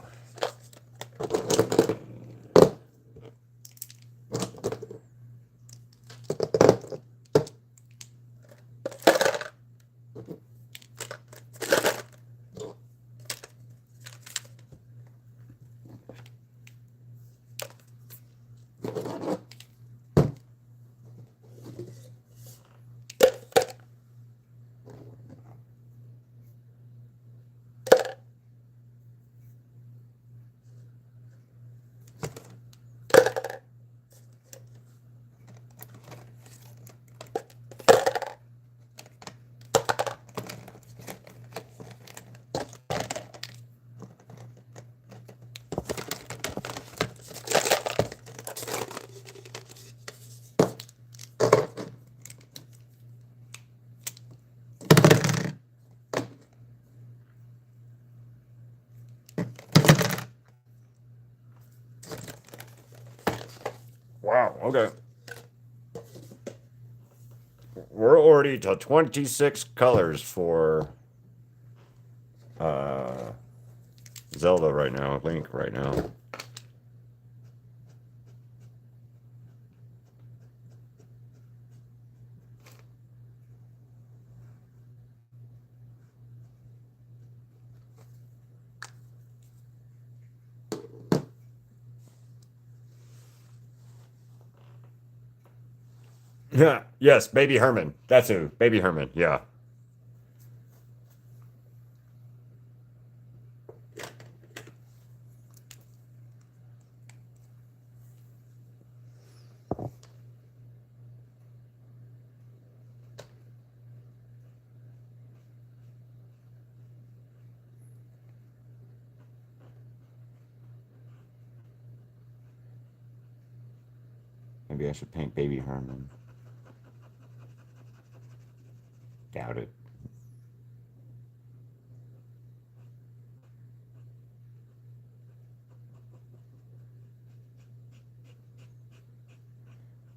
Wow. Okay. We're already to 26 colors for uh, Zelda right now, Link right now. Yeah. Yes, Baby Herman. That's who. Baby Herman. Yeah. Maybe I should paint Baby Herman. Doubt it.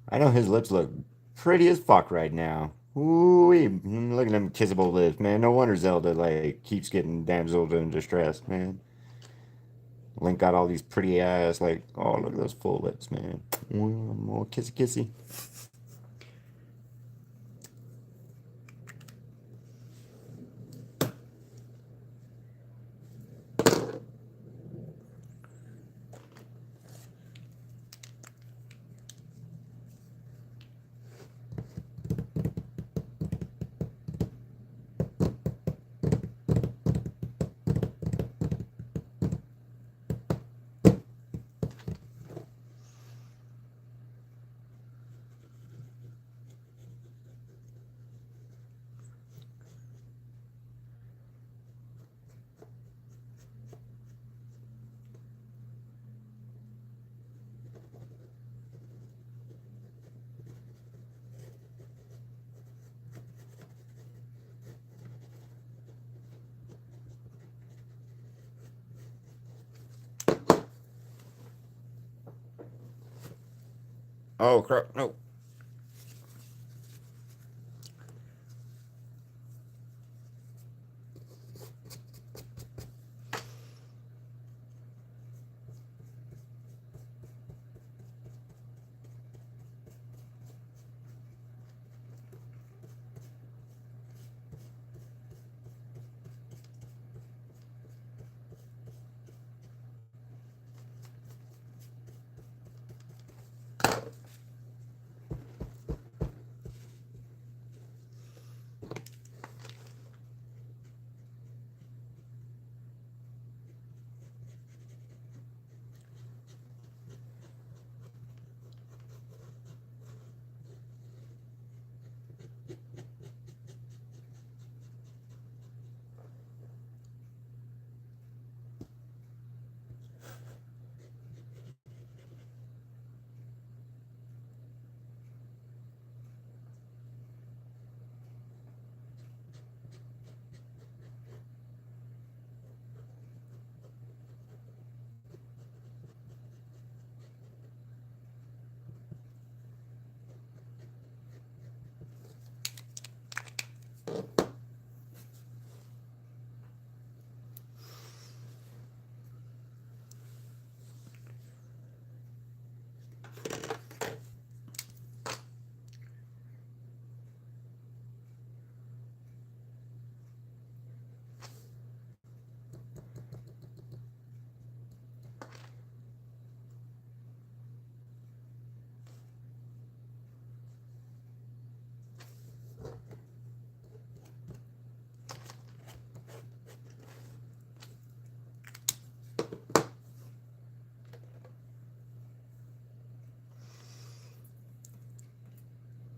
I know his lips look pretty as fuck right now. Ooh, look at them kissable lips, man. No wonder Zelda like keeps getting damsel in distress, man. Link got all these pretty ass, like, oh look at those full lips, man. More kissy kissy. Oh crap, no.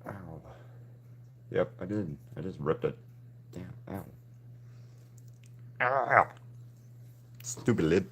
Ow. Yep, I did. I just ripped it. Damn, ow. Ow. Stupid lip.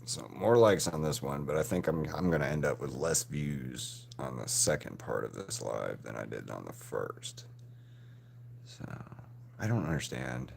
So more likes on this one, but I think I'm gonna end up with less views on the second part of this live than I did on the first. So I don't understand.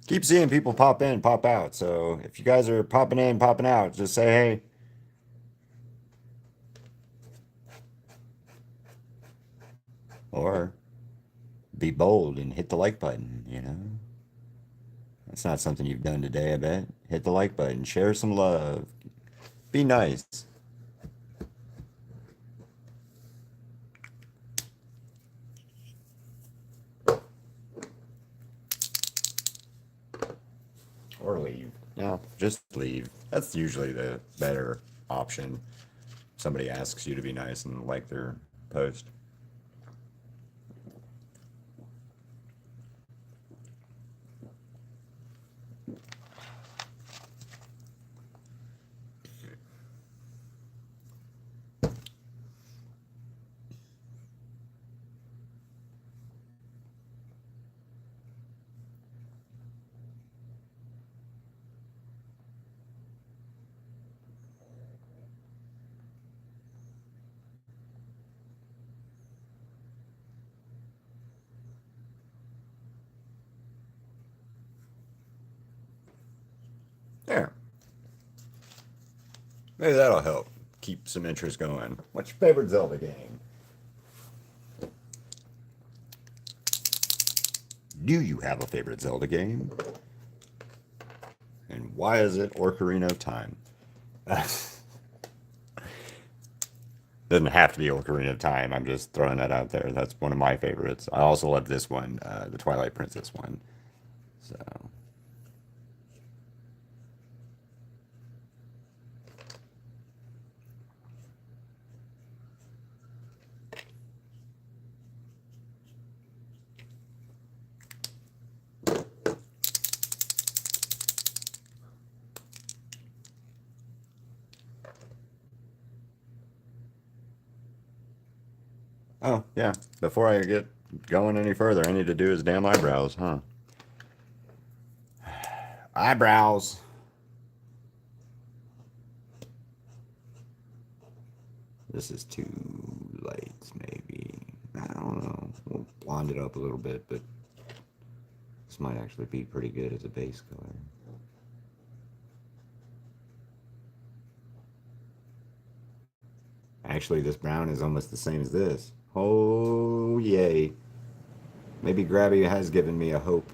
Keep seeing people pop in, pop out. So if you guys are popping in, popping out, just say hey. Or be bold and hit the like button, you know? That's not something you've done today, I bet. Hit the like button, share some love, be nice. Or leave. Yeah, just leave. That's usually the better option. Somebody asks you to be nice and like their post. There. Maybe that'll help keep some interest going. What's your favorite Zelda game? Do you have a favorite Zelda game? And why is it Ocarina of Time? Doesn't have to be Ocarina of Time. I'm just throwing that out there. That's one of my favorites. I also love this one, the Twilight Princess one. So, oh yeah. Before I get going any further, I need to do his damn eyebrows, huh? Eyebrows. This is too light, maybe. we'll blonde it up a little bit, but this might actually be pretty good as a base color. Actually, this brown is almost the same as this. Oh, yay. Maybe Grabby has given me a hope.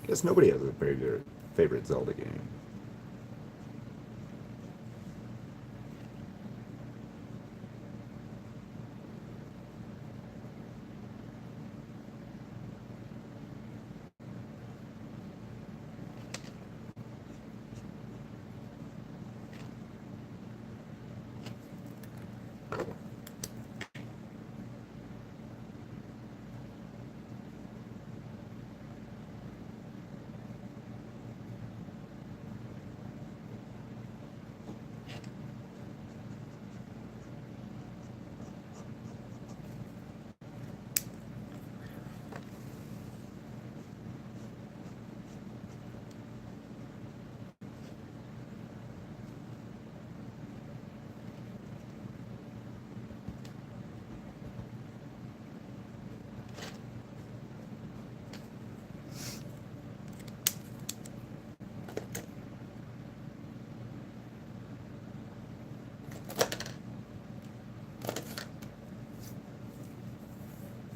Guess nobody has a favorite Zelda game.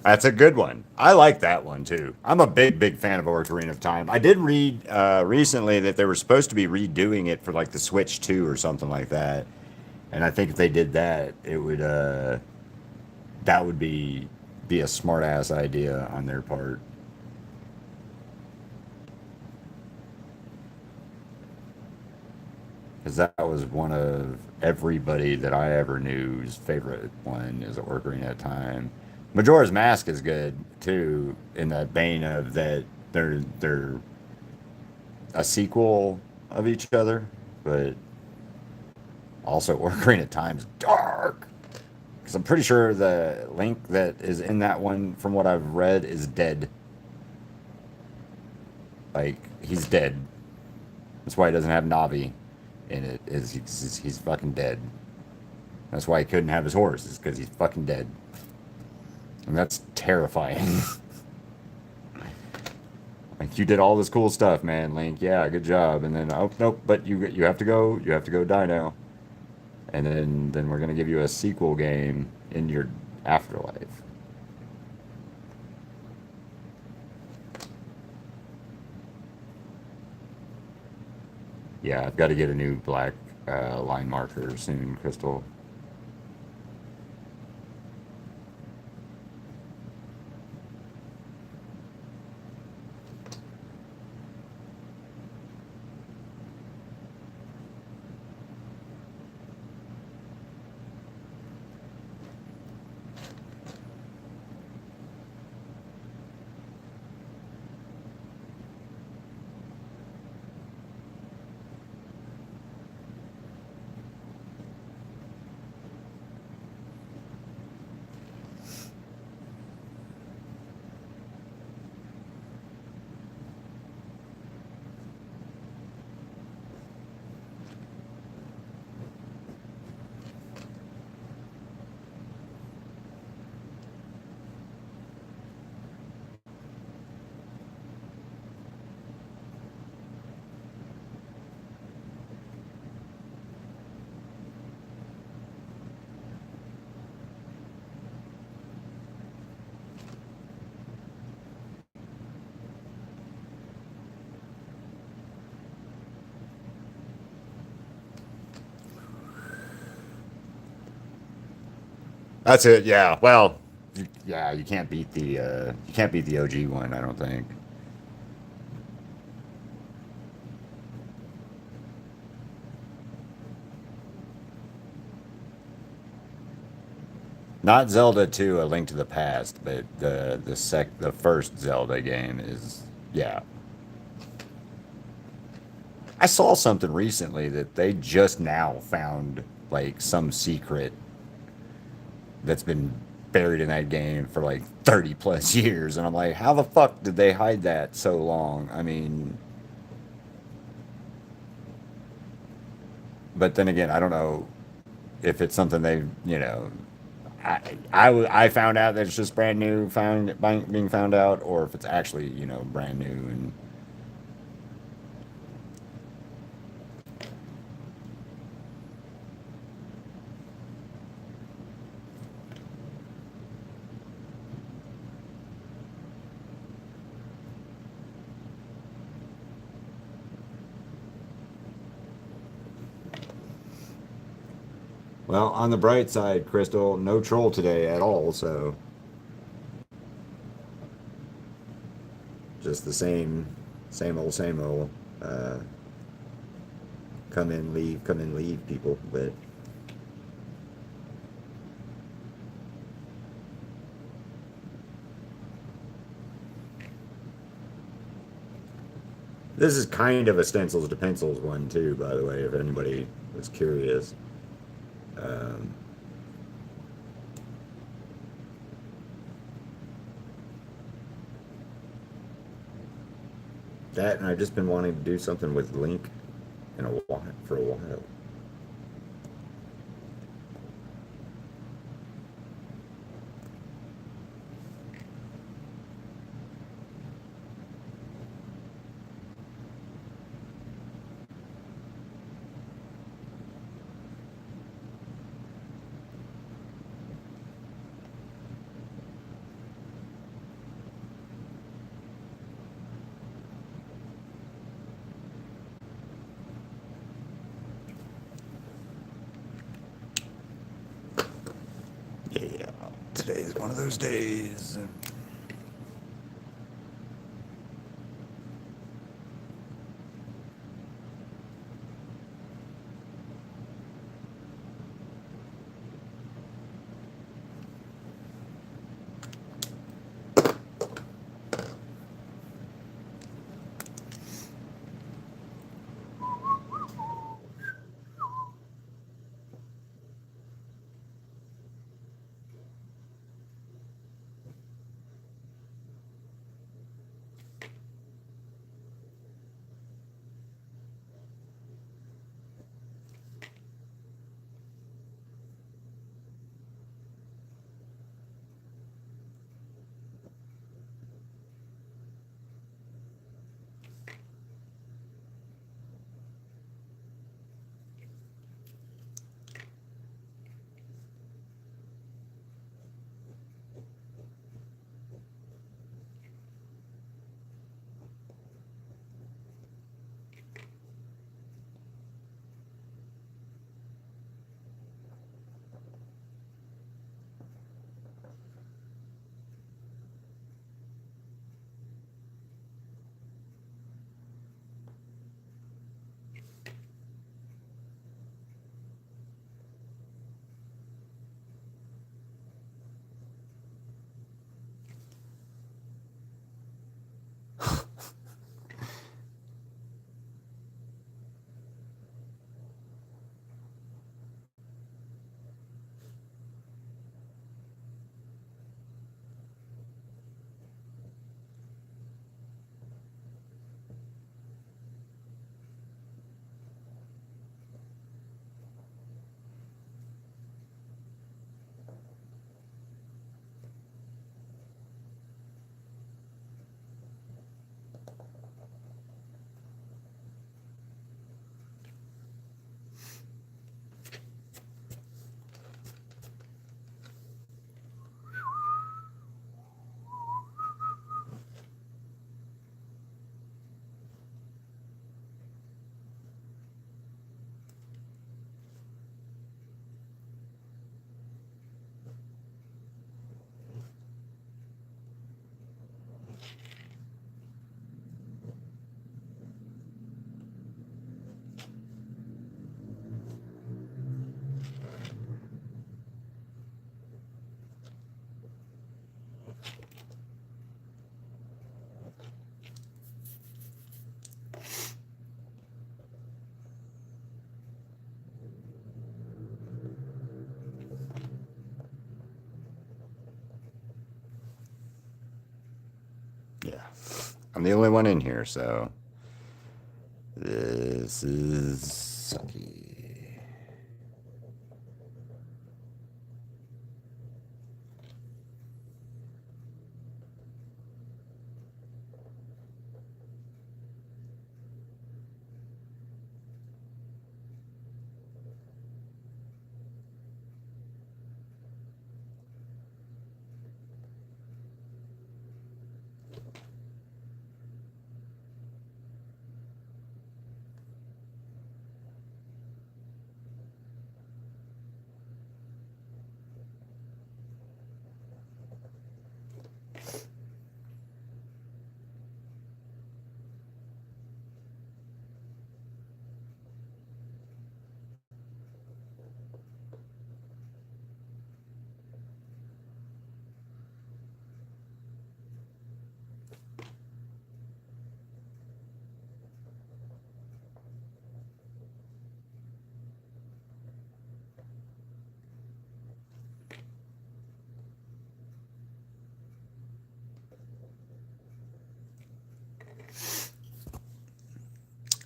That's a good one. I like that one too. I'm a big fan of Ocarina of Time. I did read recently that they were supposed to be redoing it for like the Switch 2 or something like that. And I think if they did that, it would that would be a smart ass idea on their part. Because that was one of everybody that I ever knew's favorite one is Ocarina of Time. Majora's Mask is good too, in that vein of that they're a sequel of each other, but also Ocarina of Time is dark. Because I'm pretty sure the Link that is in that one, from what I've read, is dead. Like he's dead. That's why he doesn't have Navi in it. Is he's fucking dead. That's why he couldn't have his horse. Is because he's fucking dead. And that's terrifying. Like you did all this cool stuff, man, Link. Yeah, good job. And then oh nope, but you have to go. You have to go die now. And then we're gonna give you a sequel game in your afterlife. Yeah, I've got to get a new black line marker soon, Crystal. That's it. Yeah. Well, yeah. You can't beat the OG one. I don't think. Not Zelda 2, A Link to the Past, but the first Zelda game is yeah. I saw something recently that they just now found like some secret that's been buried in that game for like 30 plus years. And I'm like, how the fuck did they hide that so long? I mean, but then again, I don't know if it's something they, you know, I found out that it's just brand new, being found out, or if it's actually, you know, brand new. And well, on the bright side, Crystal, no troll today at all. So just the same old. Uh, come in, leave people. But this is kind of a stencils to pencils one too, by the way, if anybody was curious. Um, that and I've just been wanting to do something with Link in a while for a while. Yeah, today is one of those days. I'm the only one in here, so this is sucky.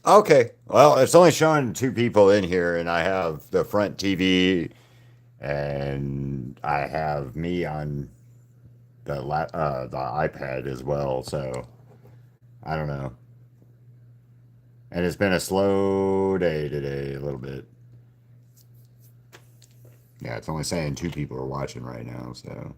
Okay, well, it's only showing two people in here, and I have the front TV, and I have me on the iPad as well. So I don't know. And it's been a slow day today, a little bit. Yeah, it's only saying two people are watching right now. So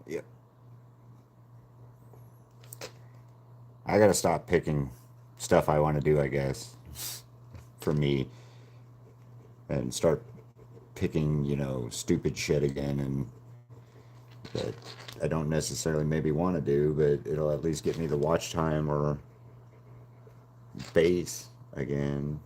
Yep. I gotta stop picking stuff I want to do, I guess, for me, and start picking, stupid shit again, and that I don't necessarily maybe want to do, but it'll at least get me the watch time or base again.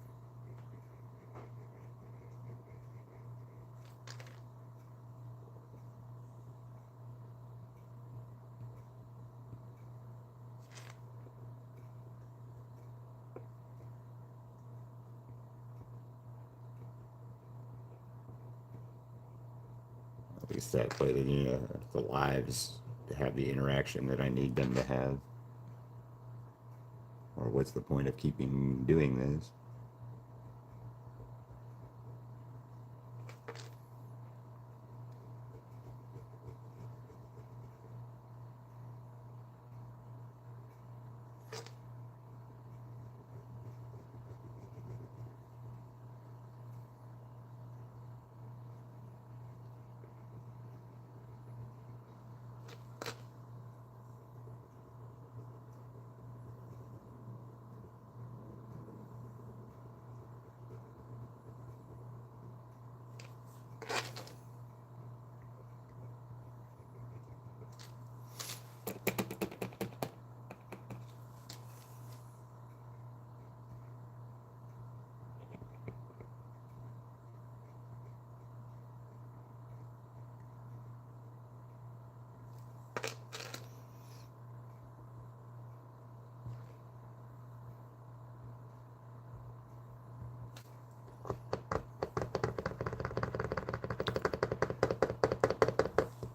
At least that way, the lives have the interaction that I need them to have. Or what's the point of keeping doing this?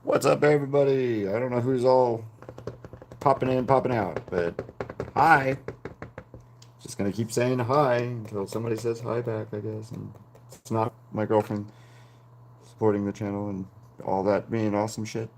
What's up, everybody? I don't know who's all popping in, popping out, but hi. Just gonna keep saying hi until somebody says hi back, I guess. And it's not my girlfriend supporting the channel and all that being awesome shit.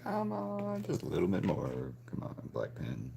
Come on, just a little bit more. Come on, black pen.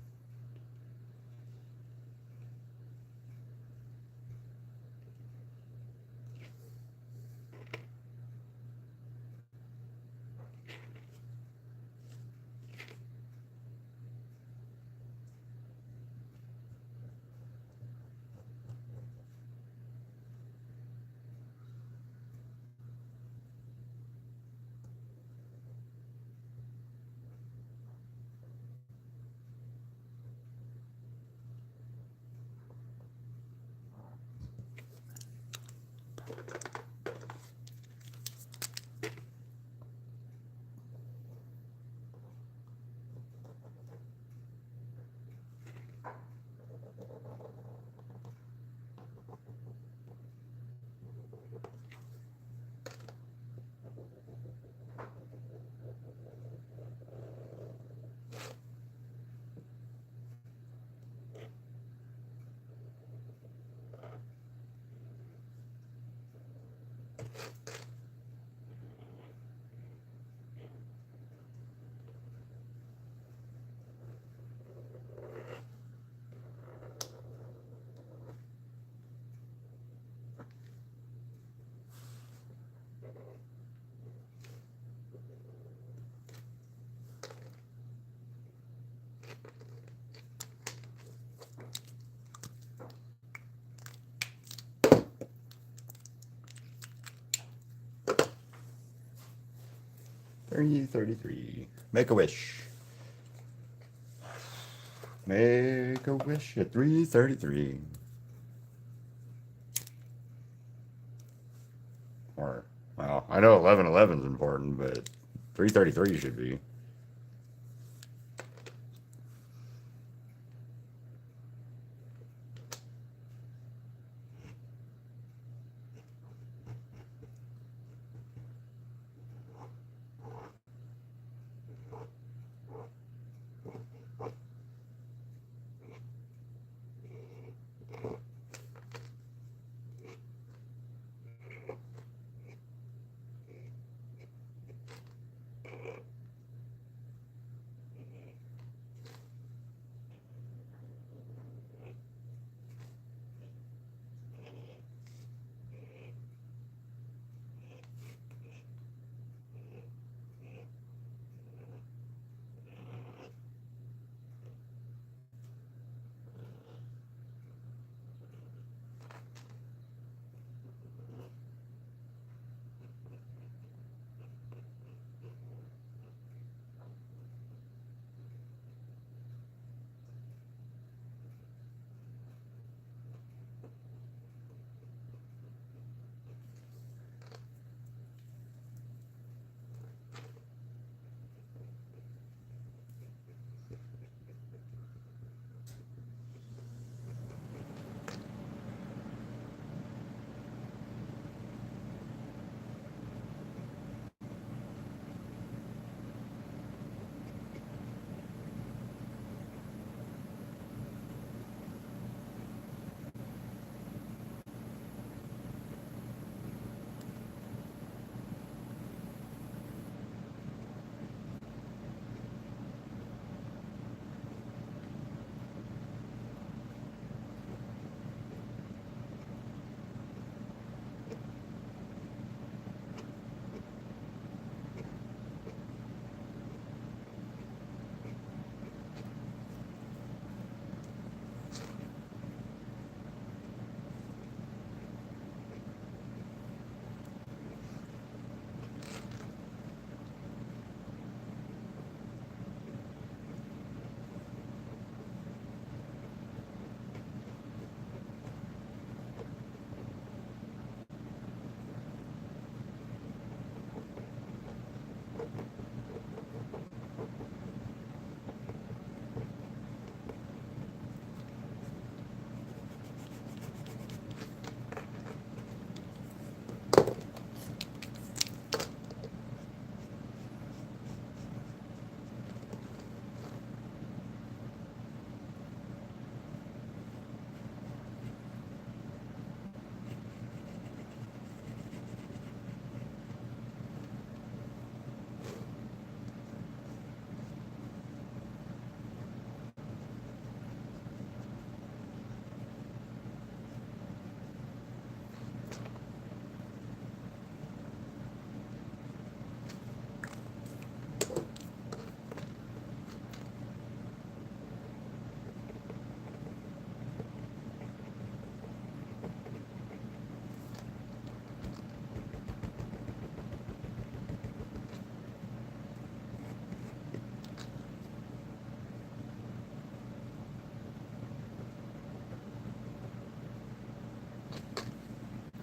333. Make a wish. Make a wish at 333. Or, well, I know 1111 is important, but 333 should be.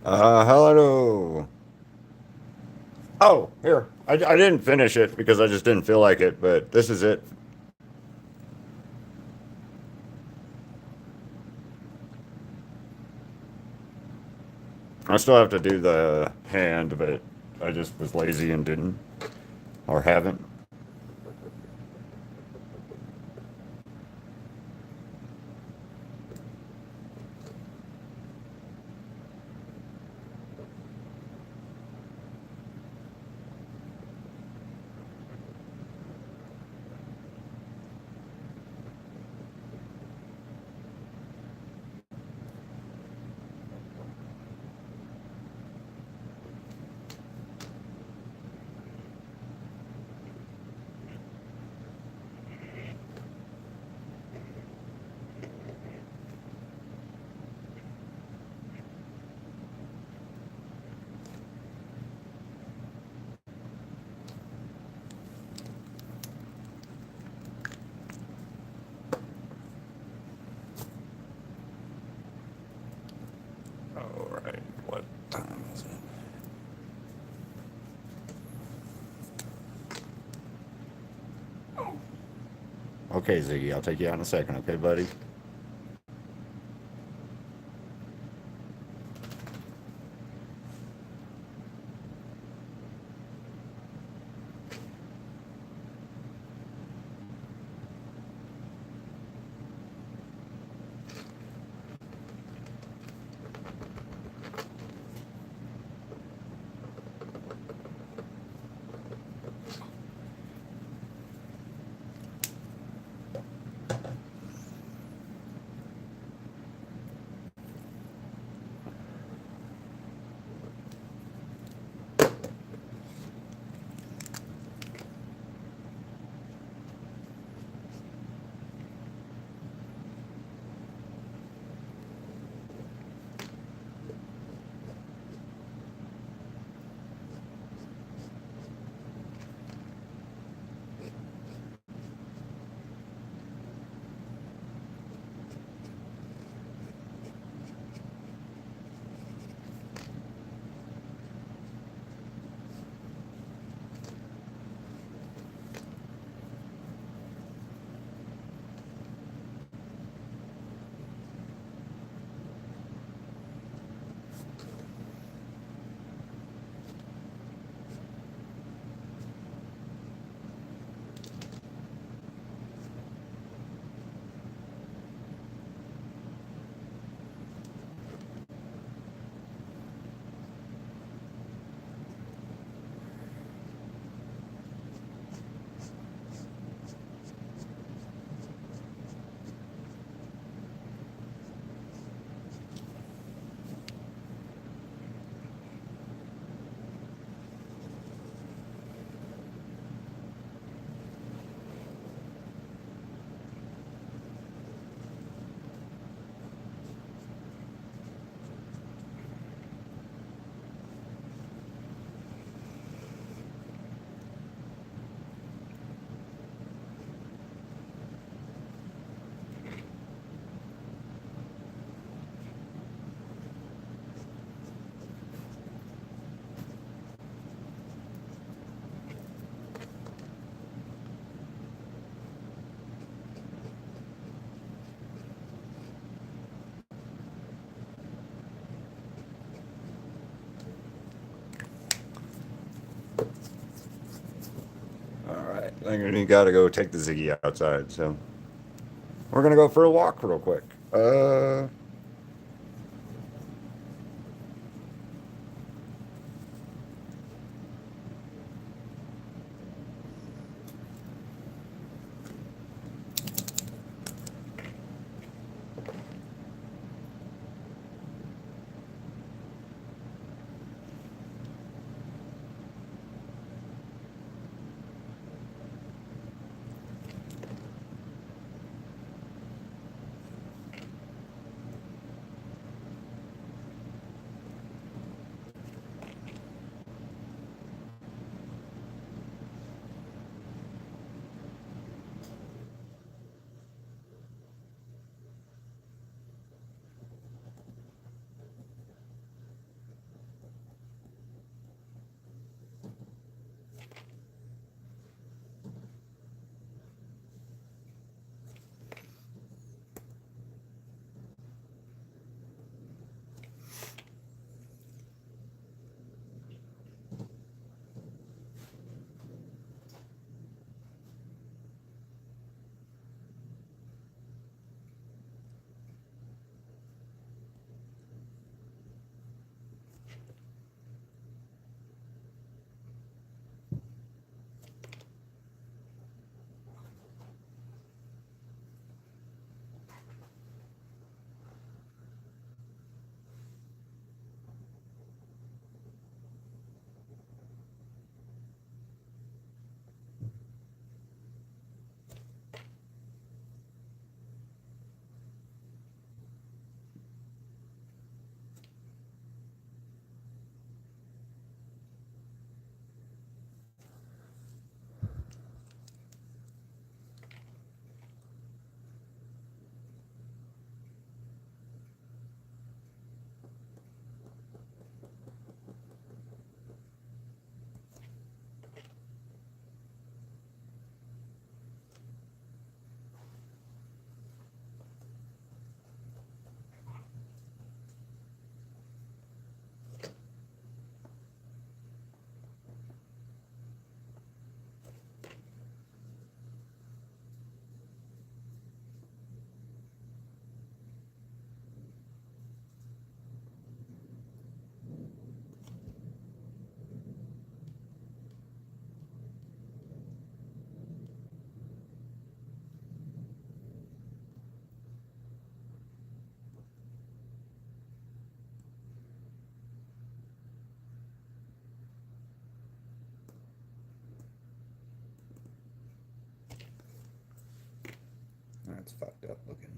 Hello. Oh, here. I didn't finish it because I just didn't feel like it, but this is it. I still have to do the hand, but I just was lazy and didn't, or haven't. Okay, Ziggy, I'll take you out in a second, okay, buddy? All right, I'm gonna gotta go take the Ziggy outside, so we're gonna go for a walk real quick. That's fucked up looking.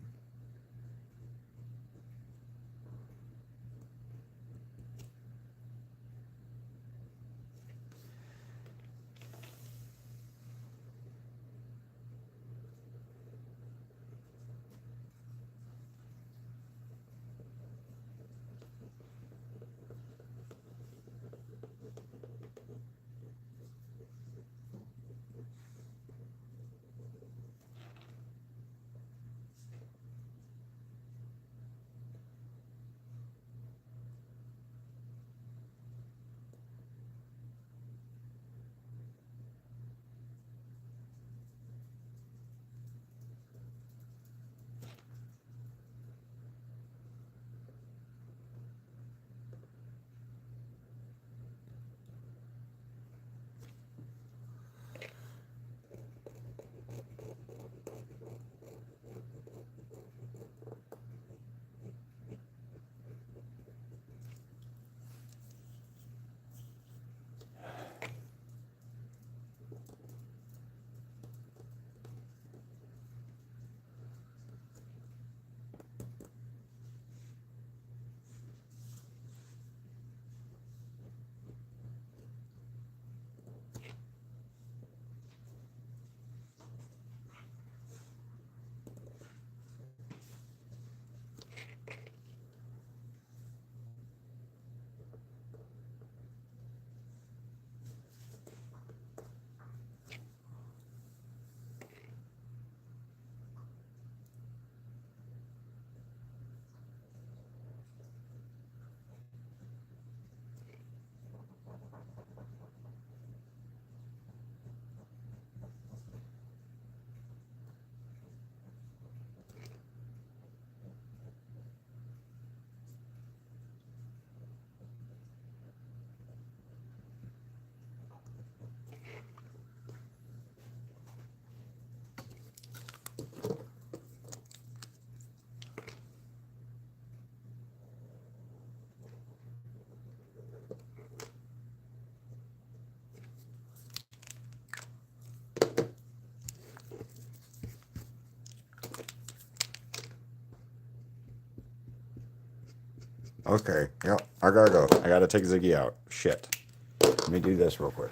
Okay, yep, I gotta go. I gotta take Ziggy out. Shit. Let me do this real quick.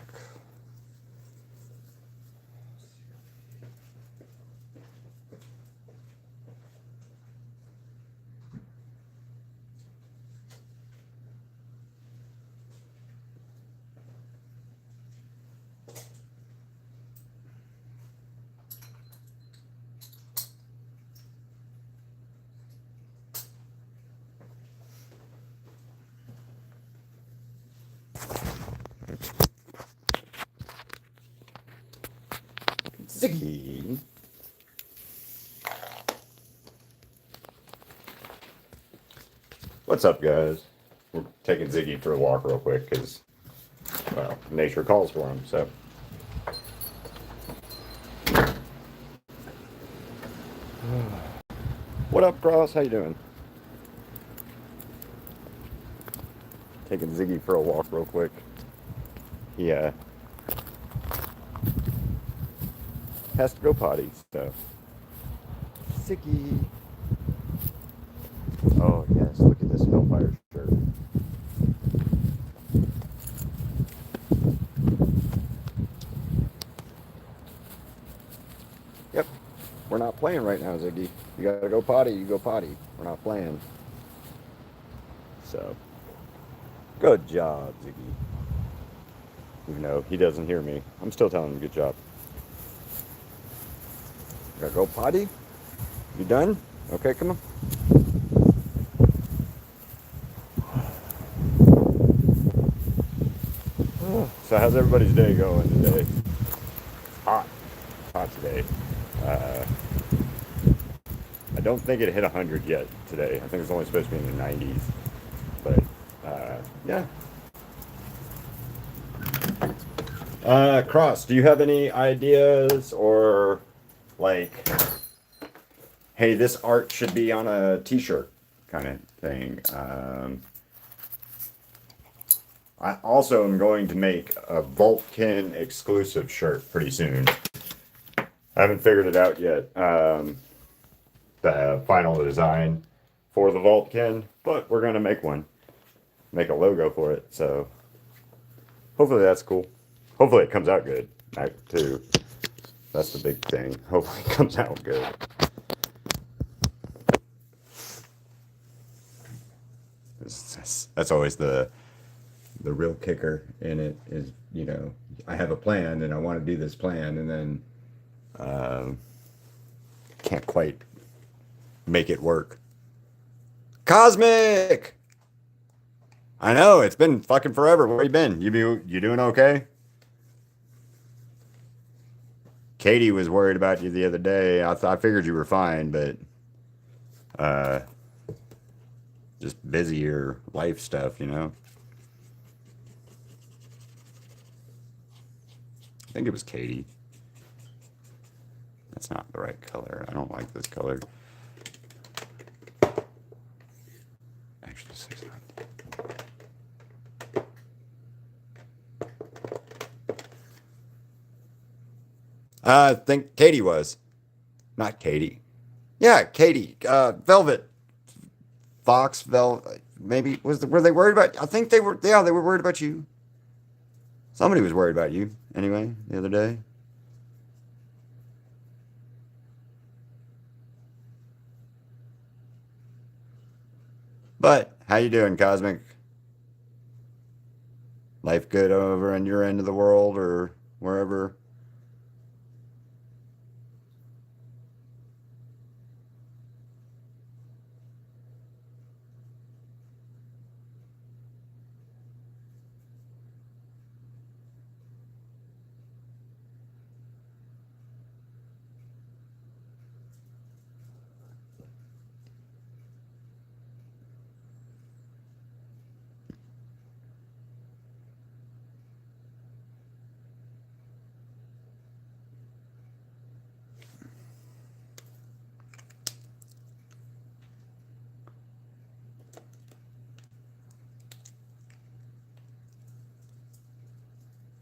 Ziggy. What's up, guys? We're taking Ziggy for a walk real quick because, well, nature calls for him, so. What up, Cross? How you doing? Taking Ziggy for a walk real quick. Yeah. Has to go potty, so. Ziggy. Oh, yes, look at this Hellfire shirt. Yep. We're not playing right now, Ziggy. You gotta go potty, you go potty. We're not playing. So. Good job, Ziggy. Even though he doesn't hear me, I'm still telling him good job. You gotta go potty? You done? Okay, come on. So how's everybody's day going today? It's hot. It's hot today. I don't think it hit 100 yet today. I think it's only supposed to be in the 90s. But, yeah. Cross, do you have any ideas or, like, hey, this art should be on a t-shirt kind of thing? I also am going to make a Vulcan exclusive shirt pretty soon. I haven't figured it out yet. the final design for the Vaultkin, but we're gonna make one, make a logo for it. So hopefully that's cool. Hopefully it comes out good. Too. That's the big thing. Hopefully it comes out good. That's always the real kicker in it is, you know, I have a plan and I want to do this plan, and then can't quite make it work. Cosmic! I know, it's been fucking forever. Where you been? You doing okay? Katie was worried about you the other day. I figured you were fine, but uh, just busier life stuff, you know? I think it was Katie. That's not the right color. I don't like this color. Actually, 600. I think Katie was. Not Katie. Yeah, Katie. Velvet. Fox, Velvet. Maybe were they worried about? I think they were. Yeah, they were worried about you. Somebody was worried about you. Anyway, the other day. But how you doing, Cosmic? Life good over in your end of the world or wherever?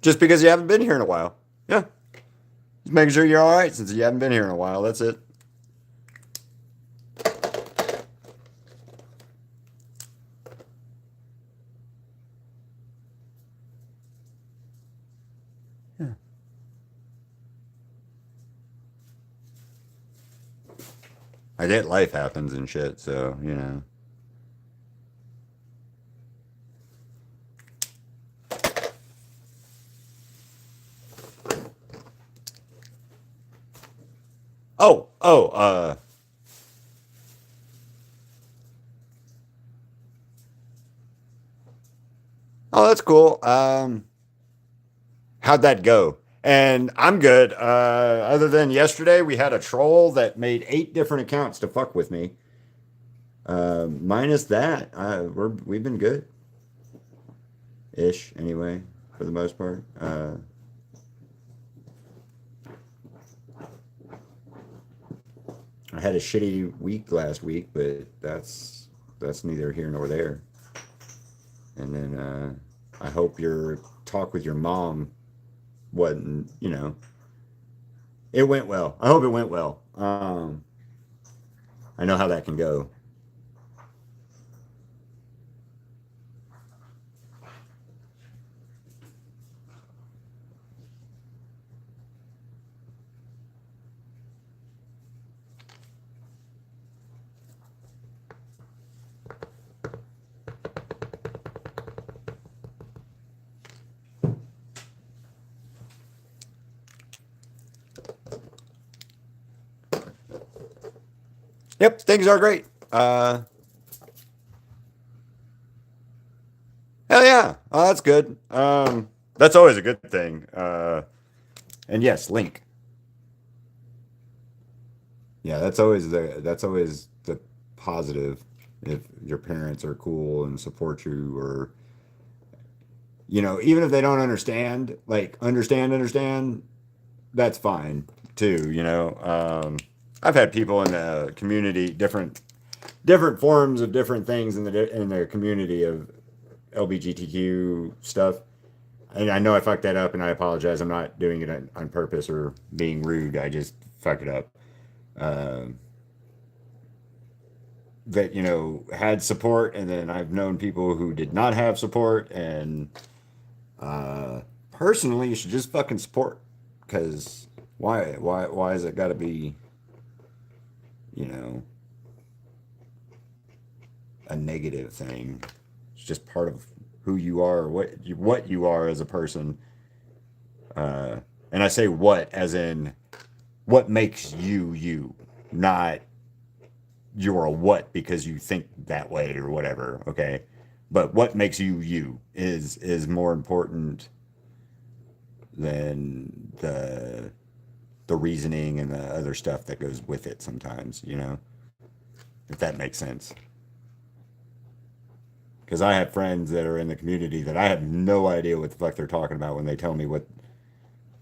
Just because you haven't been here in a while. Yeah. Just making sure you're all right since you haven't been here in a while. That's it. Yeah. I get life happens and shit, so, you know. Oh, oh, oh, that's cool. How'd that go? And I'm good. Other than yesterday, we had a troll that made 8 different accounts to fuck with me. Minus that, we've been good, ish. Anyway, for the most part. I had a shitty week last week, but that's neither here nor there. And then I hope your talk with your mom wasn't, you know, it went well. I hope it went well. I know how that can go. Yep, things are great. Hell yeah. Oh, that's good. That's always a good thing. And yes, Link. Yeah, that's always the positive if your parents are cool and support you, or you know, even if they don't understand, like understand, that's fine too, you know. I've had people in the community, different forms of different things in the community of LGBTQ stuff. And I know I fucked that up, and I apologize. I'm not doing it on purpose or being rude. I just fucked it up. Um, that had support, and then I've known people who did not have support, and personally, you should just fucking support, because why has it got to be you know a negative thing? It's just part of who you are, what you are as a person. And I say what as in what makes you you, not you're a what because you think that way or whatever. Okay, but what makes you you is more important than the reasoning and the other stuff that goes with it sometimes, if that makes sense. Because I have friends that are in the community that I have no idea what the fuck they're talking about when they tell me what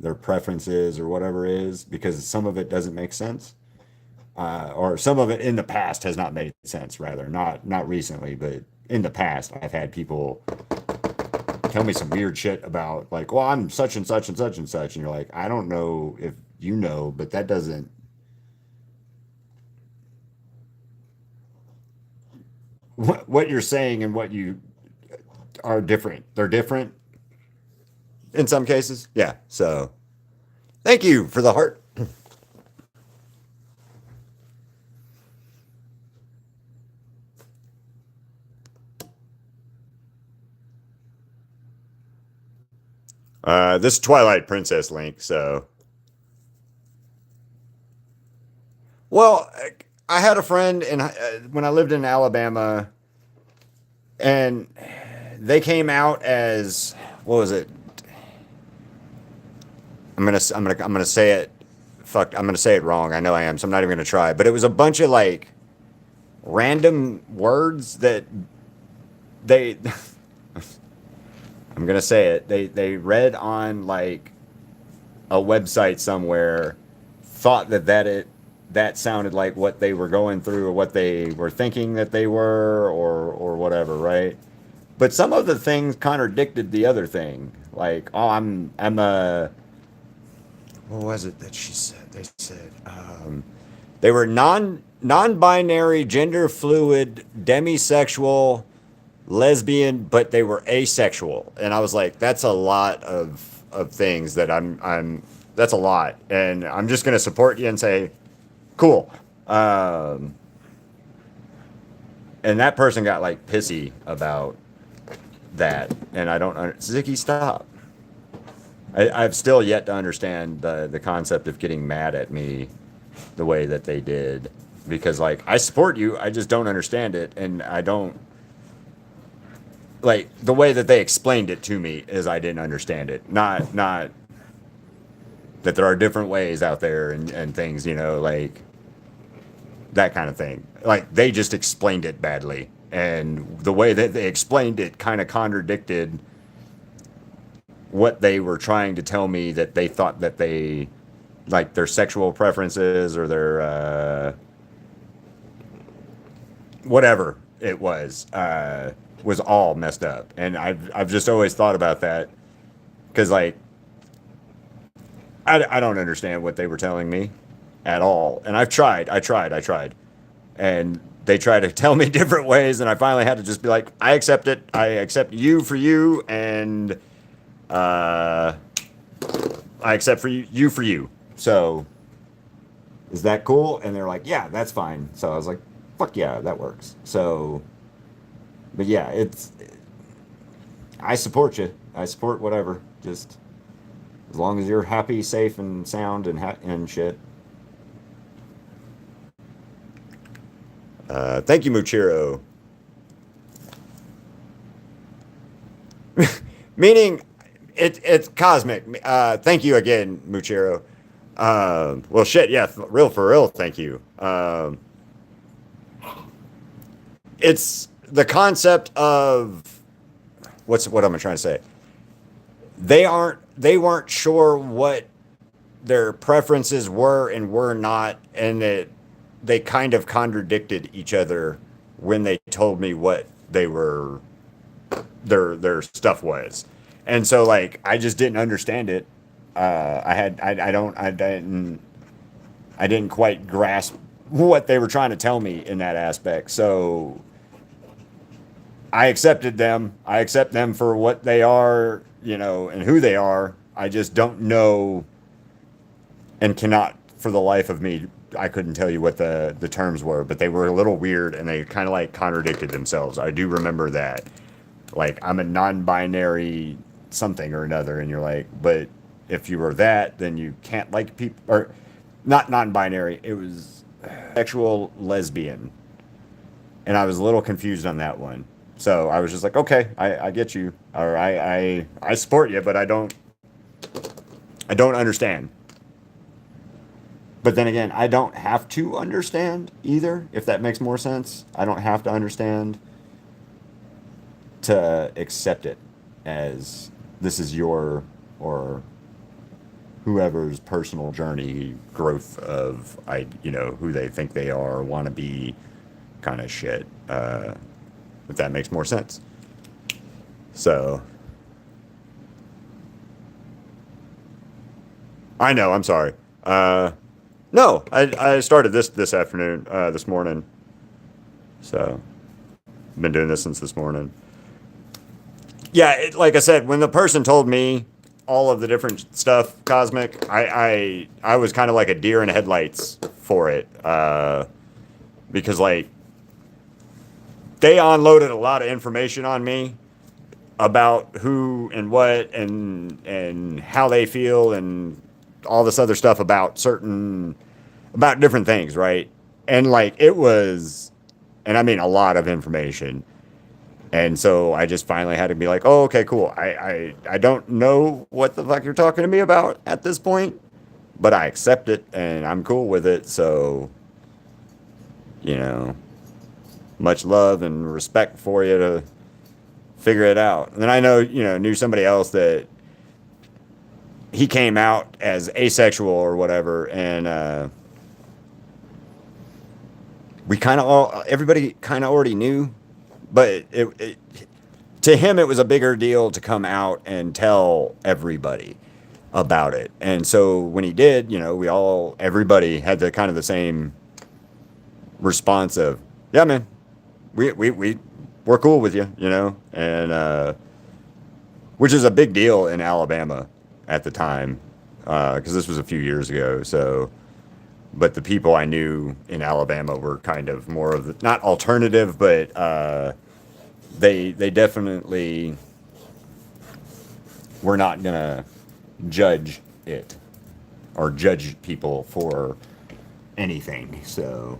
their preference is or whatever is, because some of it doesn't make sense. Or some of it in the past has not made sense, rather. Not recently, but in the past, I've had people tell me some weird shit about, like, well, I'm such and such and such and such. And you're like, I don't know if you know, but that doesn't. What you're saying and what you are different. They're different in some cases. Yeah. So thank you for the heart. This Twilight Princess link. So, well, I had a friend when I lived in Alabama, and they came out as, what was it? I'm gonna say it. Fuck, I'm gonna say it wrong. I know I am, so I'm not even gonna try. But it was a bunch of like random words that they. I'm gonna say it. They read on like a website somewhere, thought that sounded like what they were going through or what they were thinking that they were, or whatever, right? But some of the things contradicted the other thing. Like, oh, I'm a, what was it that she said? They said they were non-binary, gender fluid, demisexual, lesbian, but they were asexual. And I was like, that's a lot of things that I'm that's a lot. And I'm just gonna support you and say, cool. Um, and that person got like pissy about that, and I don't. Zicky, stop. I've still yet to understand the concept of getting mad at me the way that they did, because like I support you, I just don't understand it, and I don't like the way that they explained it to me is I didn't understand it. Not that there are different ways out there and things, like that kind of thing. Like they just explained it badly, and the way that they explained it kind of contradicted what they were trying to tell me, that they thought that they like their sexual preferences or their whatever it was all messed up. And I've just always thought about that, because like I don't understand what they were telling me at all. And I tried. And they try to tell me different ways, and I finally had to just be like, I accept it. I accept you for you, and uh, I accept you for you. So is that cool? And they're like, yeah, that's fine. So I was like, fuck yeah, that works. So, but yeah, I support you. I support whatever. Just as long as you're happy, safe, and sound, and shit. Thank you, Muchiro. Meaning, it's cosmic. Thank you again, Muchiro. Well, shit, yeah, real for real. Thank you. It's the concept of what am I trying to say? They weren't sure what their preferences were and were not, and that they kind of contradicted each other when they told me what they were their stuff was. And so like I just didn't understand it. I didn't quite grasp what they were trying to tell me in that aspect. So I accepted them. I accept them for what they are, and who they are. I just don't know and cannot, for the life of me, I couldn't tell you what the terms were, but they were a little weird and they kind of like contradicted themselves. I do remember that. Like, I'm a non binary something or another, and you're like, but if you were that, then you can't like people, or not non binary, it was sexual lesbian. And I was a little confused on that one. So I was just like, okay, I get you, or I support you, but I don't understand. But then again, I don't have to understand either, if that makes more sense. I don't have to understand to accept it as this is your or whoever's personal journey, growth of who they think they are, want to be, kind of shit. If that makes more sense. So I know. I'm sorry. No, I started this afternoon, this morning. So I've been doing this since this morning. Yeah, like I said, when the person told me all of the different stuff, cosmic, I was kind of like a deer in headlights for it, because like they unloaded a lot of information on me about who and what and how they feel and all this other stuff about different things, right? And like it was, and I mean a lot of information. And so I just finally had to be like, oh, okay, cool. I don't know what the fuck you're talking to me about at this point, but I accept it and I'm cool with it. So, you know, much love and respect for you to figure it out. And then I know, knew somebody else that he came out as asexual or whatever. And we kind of all, everybody kind of already knew, but to him, it was a bigger deal to come out and tell everybody about it. And so when he did, everybody had the kind of the same response of, yeah, man, we're cool with you, and which is a big deal in Alabama at the time, because this was a few years ago. So, but the people I knew in Alabama were kind of more of the, not alternative, but they definitely were not gonna judge it or judge people for anything. So.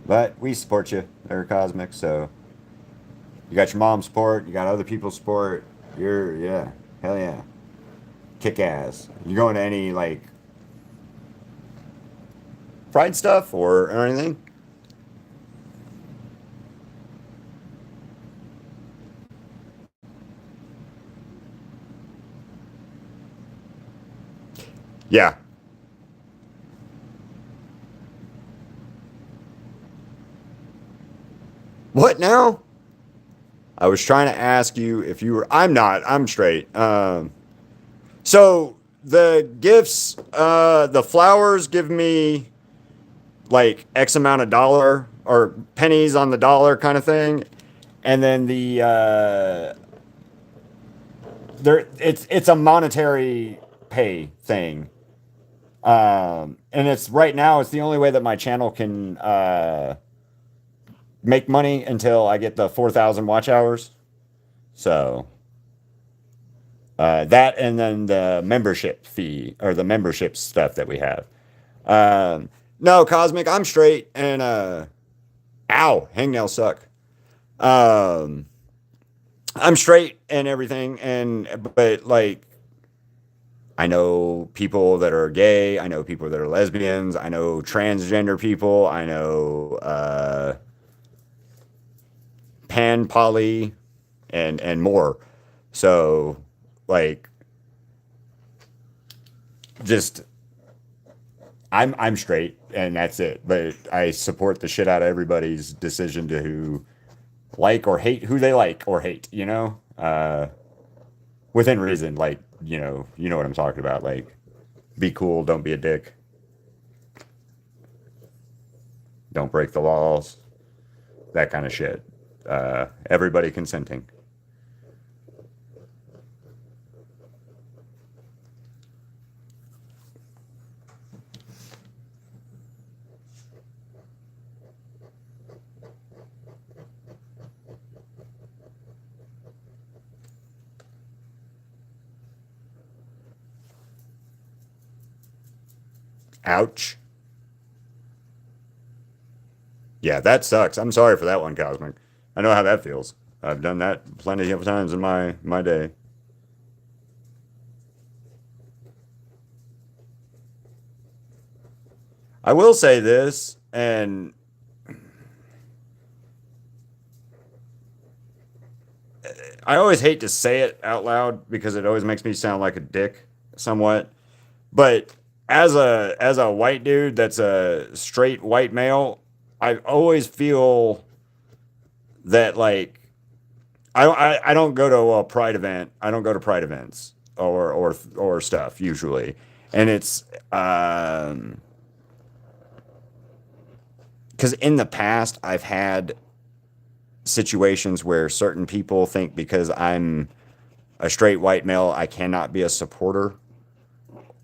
But we support you there, Cosmic. So you got your mom's support, you got other people's support. Yeah, hell yeah, kick ass. You going to any like Pride stuff or anything? Yeah. What now? I was trying to ask you if you were. I'm not. I'm straight. So the gifts, the flowers give me like X amount of dollar or pennies on the dollar kind of thing, and then the there it's a monetary pay thing. And it's right now it's the only way that my channel can make money until I get the 4,000 watch hours. So that and then the membership fee or the membership stuff that we have. No, Cosmic, I'm straight and ow, hangnails suck. Um, I'm straight and everything, and but like I know people that are gay, I know people that are lesbians, I know transgender people, I know pan poly and more. So like just I'm straight and that's it. But I support the shit out of everybody's decision to who like or hate who they like or hate, within reason. Like, you know what I'm talking about. Like, be cool, don't be a dick, don't break the laws, that kind of shit. Everybody consenting. Ouch. Yeah, that sucks. I'm sorry for that one, Cosmic. I know how that feels. I've done that plenty of times in my day. I will say this, and I always hate to say it out loud because it always makes me sound like a dick somewhat. But as a white dude that's a straight white male, I always feel that like I don't go to a pride event. I don't go to pride events or stuff usually, and it's because in the past I've had situations where certain people think because I'm a straight white male I cannot be a supporter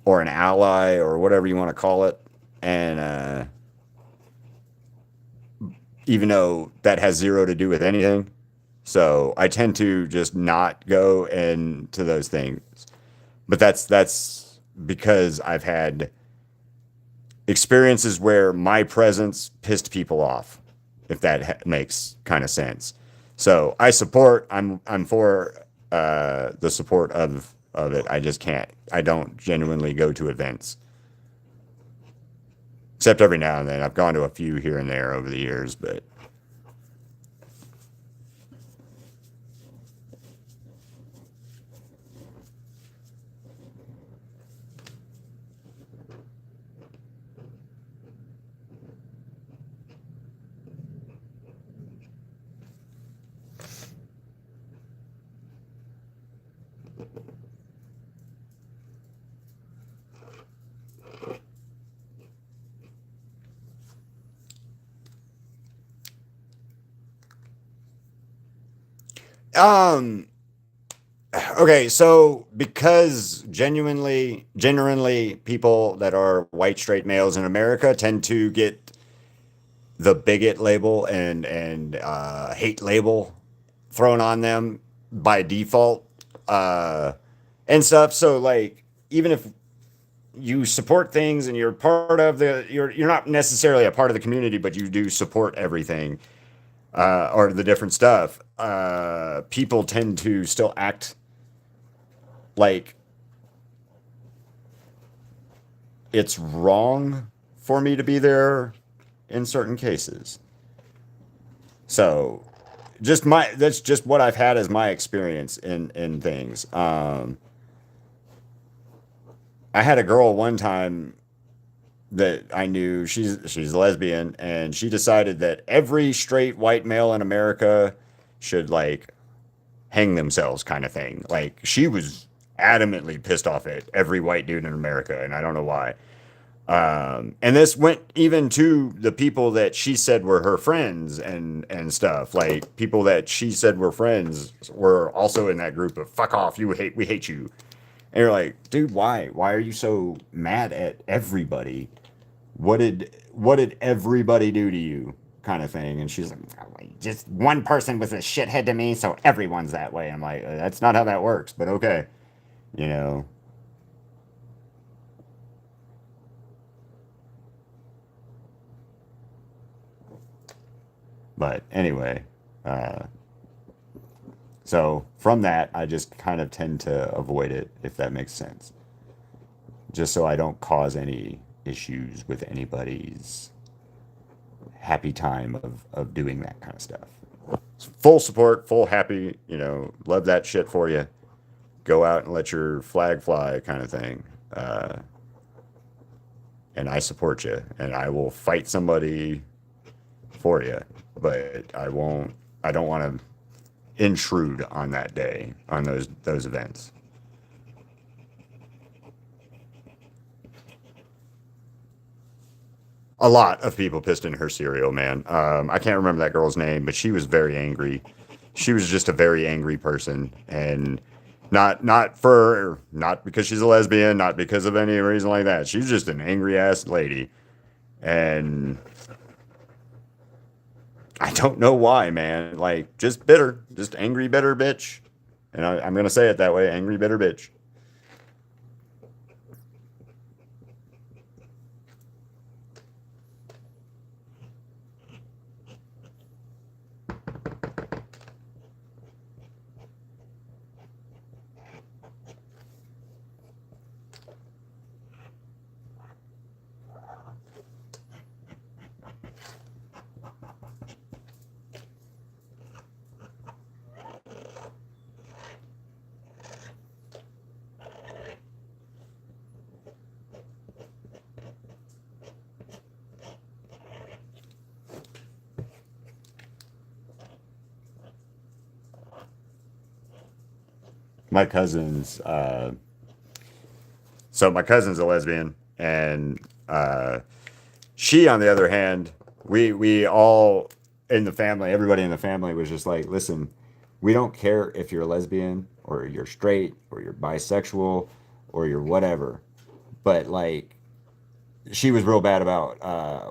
or an ally or whatever you want to call it, and even though that has zero to do with anything. So I tend to just not go into those things. But that's because I've had experiences where my presence pissed people off, if that makes kind of sense. So I support. I'm for the support of it. I just can't. I don't genuinely go to events, except every now and then. I've gone to a few here and there over the years, but um okay, so because genuinely people that are white straight males in America tend to get the bigot label and hate label thrown on them by default, uh, and stuff. So like, even if you support things and you're part of you're not necessarily a part of the community, but you do support everything, or the different stuff. People tend to still act like it's wrong for me to be there in certain cases. So that's just what I've had as my experience in things. I had a girl one time that I knew, she's lesbian, and she decided that every straight white male in America should like hang themselves, kind of thing. Like, she was adamantly pissed off at every white dude in America, and I don't know why. And this went even to the people that she said were her friends and stuff. Like, people that she said were friends were also in that group of "fuck off, we hate you." And you're like, dude, why? Why are you so mad at everybody? What did everybody do to you? Kind of thing. And she's like, "Oh, just one person was a shithead to me, so everyone's that way." I'm like, that's not how that works, but okay, you know. But anyway, uh, so from that, I just kind of tend to avoid it, if that makes sense, just so I don't cause any issues with anybody's happy time of doing that kind of stuff. Full support, full happy, love that shit for you. Go out and let your flag fly, kind of thing. And I support you, and I will fight somebody for you, but I won't. I don't want to intrude on that day on those events. a lot of people pissed in her cereal, man. I can't remember that girl's name, but she was very angry. She was just a very angry person, and not because she's a lesbian, not because of any reason like that. She's just an angry ass lady, and I don't know why, man. Like, just bitter, just angry, bitter bitch. And I'm gonna say it that way, angry, bitter bitch. My cousin's so my cousin's a lesbian, and she, on the other hand, we all in the family, everybody in the family was just like, listen, we don't care if you're a lesbian or you're straight or you're bisexual or you're whatever, but like she was real bad about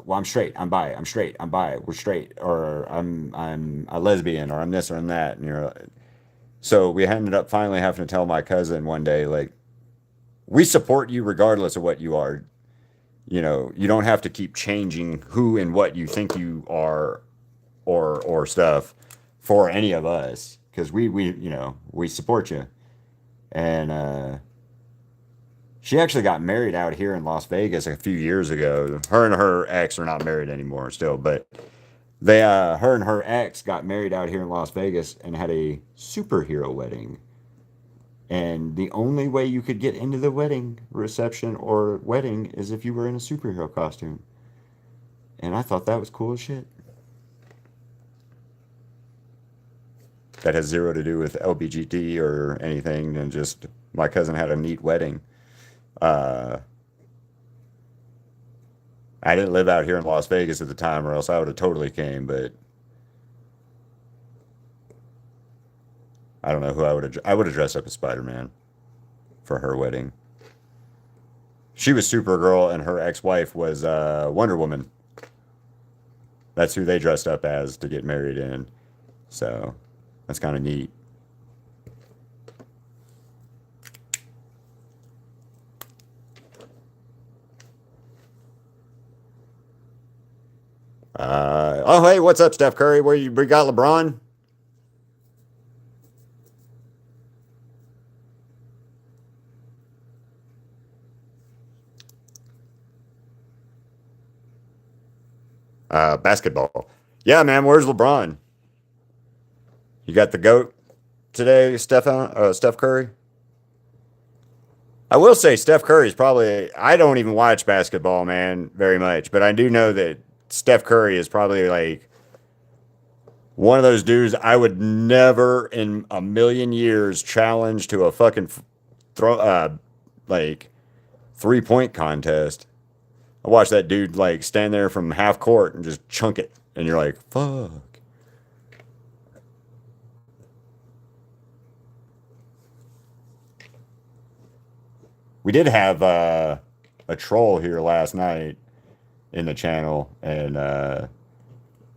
well, I'm straight, I'm bi, I'm straight, I'm bi, we're straight, or I'm a lesbian, or I'm this or I'm that, and you're so we ended up finally having to tell my cousin one day, like, we support you regardless of what you are. You know, you don't have to keep changing who and what you think you are, or stuff for any of us, because we you know, we support you. And she actually got married out here in Las Vegas a few years ago. Her and her ex are not married anymore still, but they her and her ex got married out here in Las Vegas and had a superhero wedding. And the only way you could get into the wedding reception or wedding is if you were in a superhero costume. And I thought that was cool as shit. That has zero to do with LBGT or anything, and just my cousin had a neat wedding. Uh, I didn't live out here in Las Vegas at the time, or else I would have totally came. But I don't know who I would have. I would have dressed up as Spider-Man for her wedding. She was Supergirl, and her ex-wife was Wonder Woman. That's who they dressed up as to get married in. So that's kind of neat. Oh, hey, what's up, Steph Curry? Where you we got LeBron? Basketball. Yeah, man. Where's LeBron? You got the goat today, Steph Curry. I will say Steph Curry is probably. I don't even watch basketball, man, very much, but I do know that Steph Curry is probably like one of those dudes I would never in a million years challenge to a fucking throw, like 3-point contest. I watched that dude like stand there from half court and just chunk it, and you're like, fuck. We did have a troll here last night in the channel, and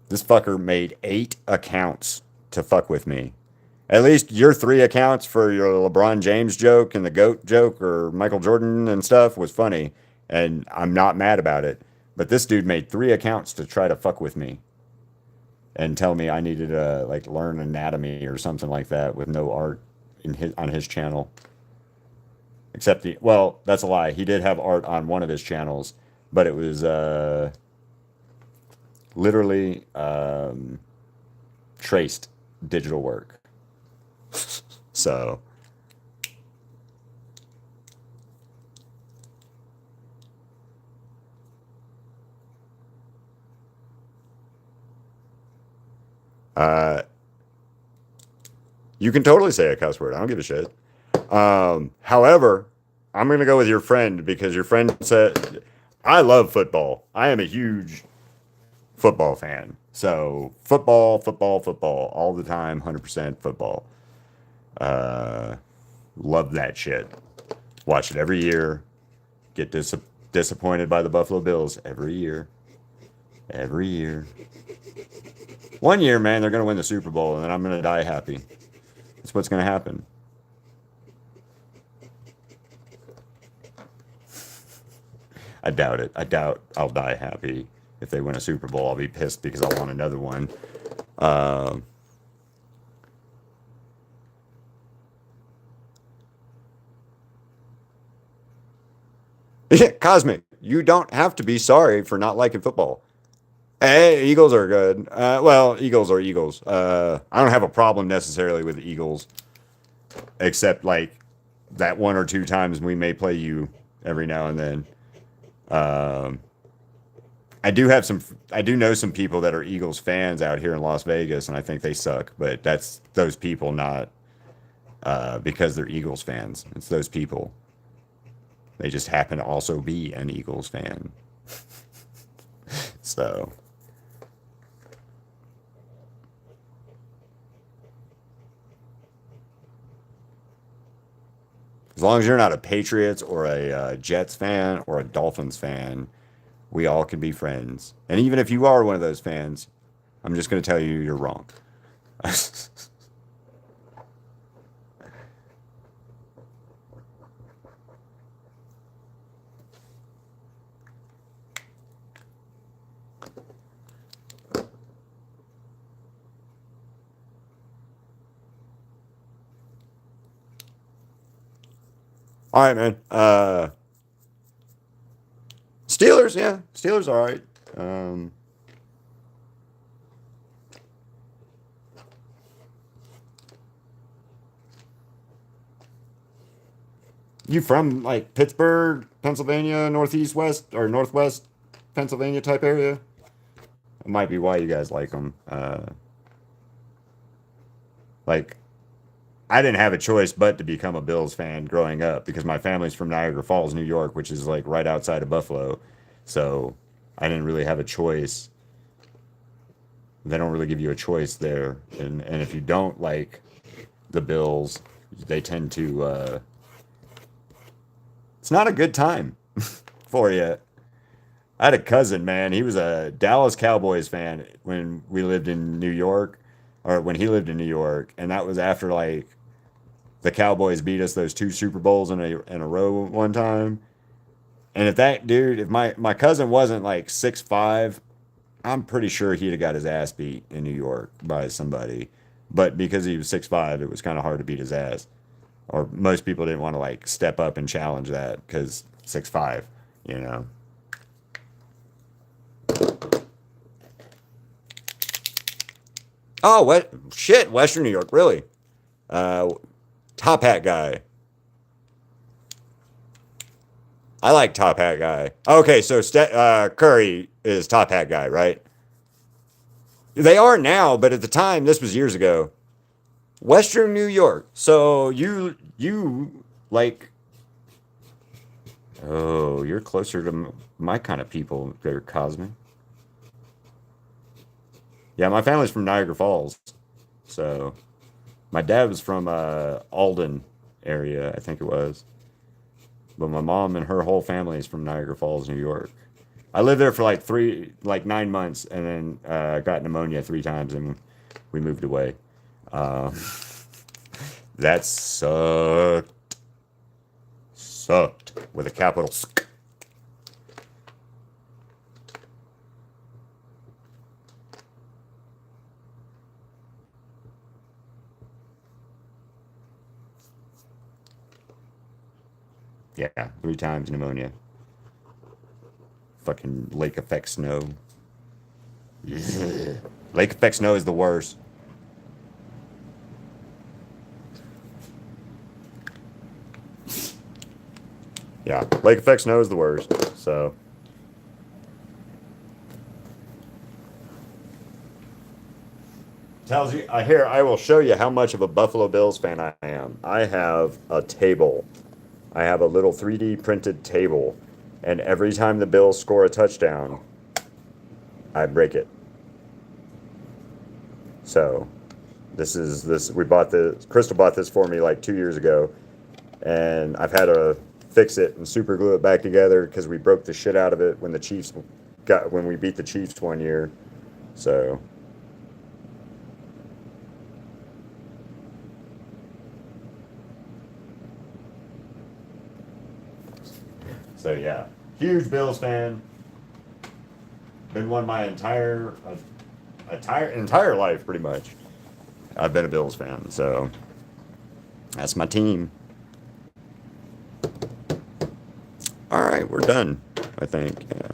this fucker made 8 accounts to fuck with me. At least your 3 accounts for your LeBron James joke and the GOAT joke or Michael Jordan and stuff was funny, and I'm not mad about it. But this dude made 3 accounts to try to fuck with me and tell me I needed to like learn anatomy or something like that with no art in his on his channel. Except the well, that's a lie. He did have art on one of his channels, but it was literally traced digital work. So uh, you can totally say a cuss word. I don't give a shit. However, I'm gonna go with your friend because your friend said I love football. I am a huge football fan. So football, football, football, all the time, 100% football. Uh, love that shit. Watch it every year. Get disappointed by the Buffalo Bills every year. Every year. One year, man, they're gonna win the Super Bowl, and then I'm gonna die happy. That's what's gonna happen. I doubt it. I doubt I'll die happy if they win a Super Bowl. I'll be pissed because I want another one. Um, yeah, Cosmic, you don't have to be sorry for not liking football. Hey, Eagles are good. Well, Eagles are Eagles. I don't have a problem necessarily with the Eagles, except like that one or two times we may play you every now and then. Um, I do have some. I do know some people that are Eagles fans out here in Las Vegas, and I think they suck. But that's those people, not because they're Eagles fans. It's those people. They just happen to also be an Eagles fan. So as long as you're not a Patriots or a Jets fan or a Dolphins fan, we all can be friends. And even if you are one of those fans, I'm just going to tell you you're wrong. All right, man. Steelers, yeah, Steelers, all right. Um, you from like Pittsburgh, Pennsylvania, northeast, west, or northwest Pennsylvania type area? It might be why you guys like them. Like I didn't have a choice but to become a Bills fan growing up because my family's from Niagara Falls, New York, which is like right outside of Buffalo. So I didn't really have a choice. They don't really give you a choice there, and if you don't like the Bills, they tend to. It's not a good time for you. I had a cousin, man. He was a Dallas Cowboys fan when we lived in New York, or when he lived in New York, and that was after like the Cowboys beat us those two Super Bowls in a row one time. And if that dude, if my cousin wasn't like 6'5", I'm pretty sure he'd have got his ass beat in New York by somebody. But because he was 6'5", it was kind of hard to beat his ass. Or most people didn't want to like step up and challenge that because 6'5", you know. Oh, what shit, Western New York, really? Uh, Top Hat guy. I like Top Hat guy. Okay, so Curry is Top Hat guy, right? They are now, but at the time, this was years ago. Western New York. So you like oh, you're closer to my kind of people there, Cosme. Yeah, my family's from Niagara Falls. So my dad was from Alden area, I think it was. But my mom and her whole family is from Niagara Falls, New York. I lived there for like 9 months, and then got pneumonia 3 times, and we moved away. Uh, that sucked with a capital. Yeah, 3 times pneumonia. Fucking lake effect snow. Ugh. Lake effect snow is the worst. Yeah, lake effect snow is the worst. So tells you. I Here, I will show you how much of a Buffalo Bills fan I am. I have a table. I have a little 3D printed table and every time the Bills score a touchdown, I break it. So, this we bought the Crystal bought this for me like 2 years ago, and I've had to fix it and super glue it back together because we broke the shit out of it when we beat the Chiefs one year. So. So yeah, huge Bills fan. Been one my entire life, pretty much. I've been a Bills fan, so that's my team. All right, we're done, I think. Yeah.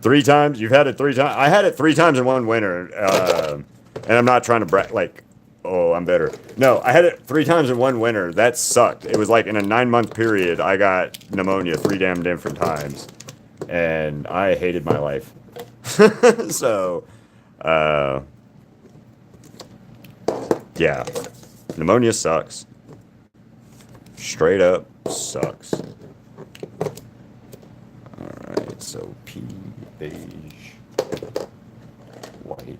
3 times? You've had it 3 times? I had it 3 times in one winter. And I'm not trying to like, oh, I'm better. No, I had it 3 times in one winter. That sucked. It was like in a 9-month period, I got pneumonia 3 damn different times. And I hated my life. So, yeah. Pneumonia sucks. Straight up sucks. Alright, so P, beige, white,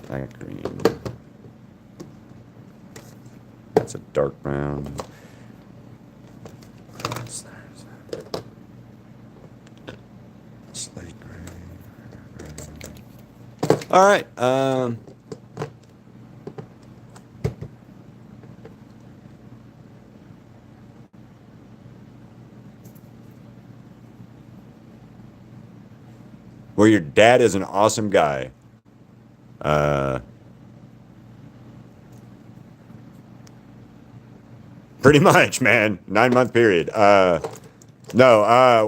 light green. That's a dark brown. What's that? Slate gray. Alright, well, your dad is an awesome guy. Pretty much, man. 9-month period. No,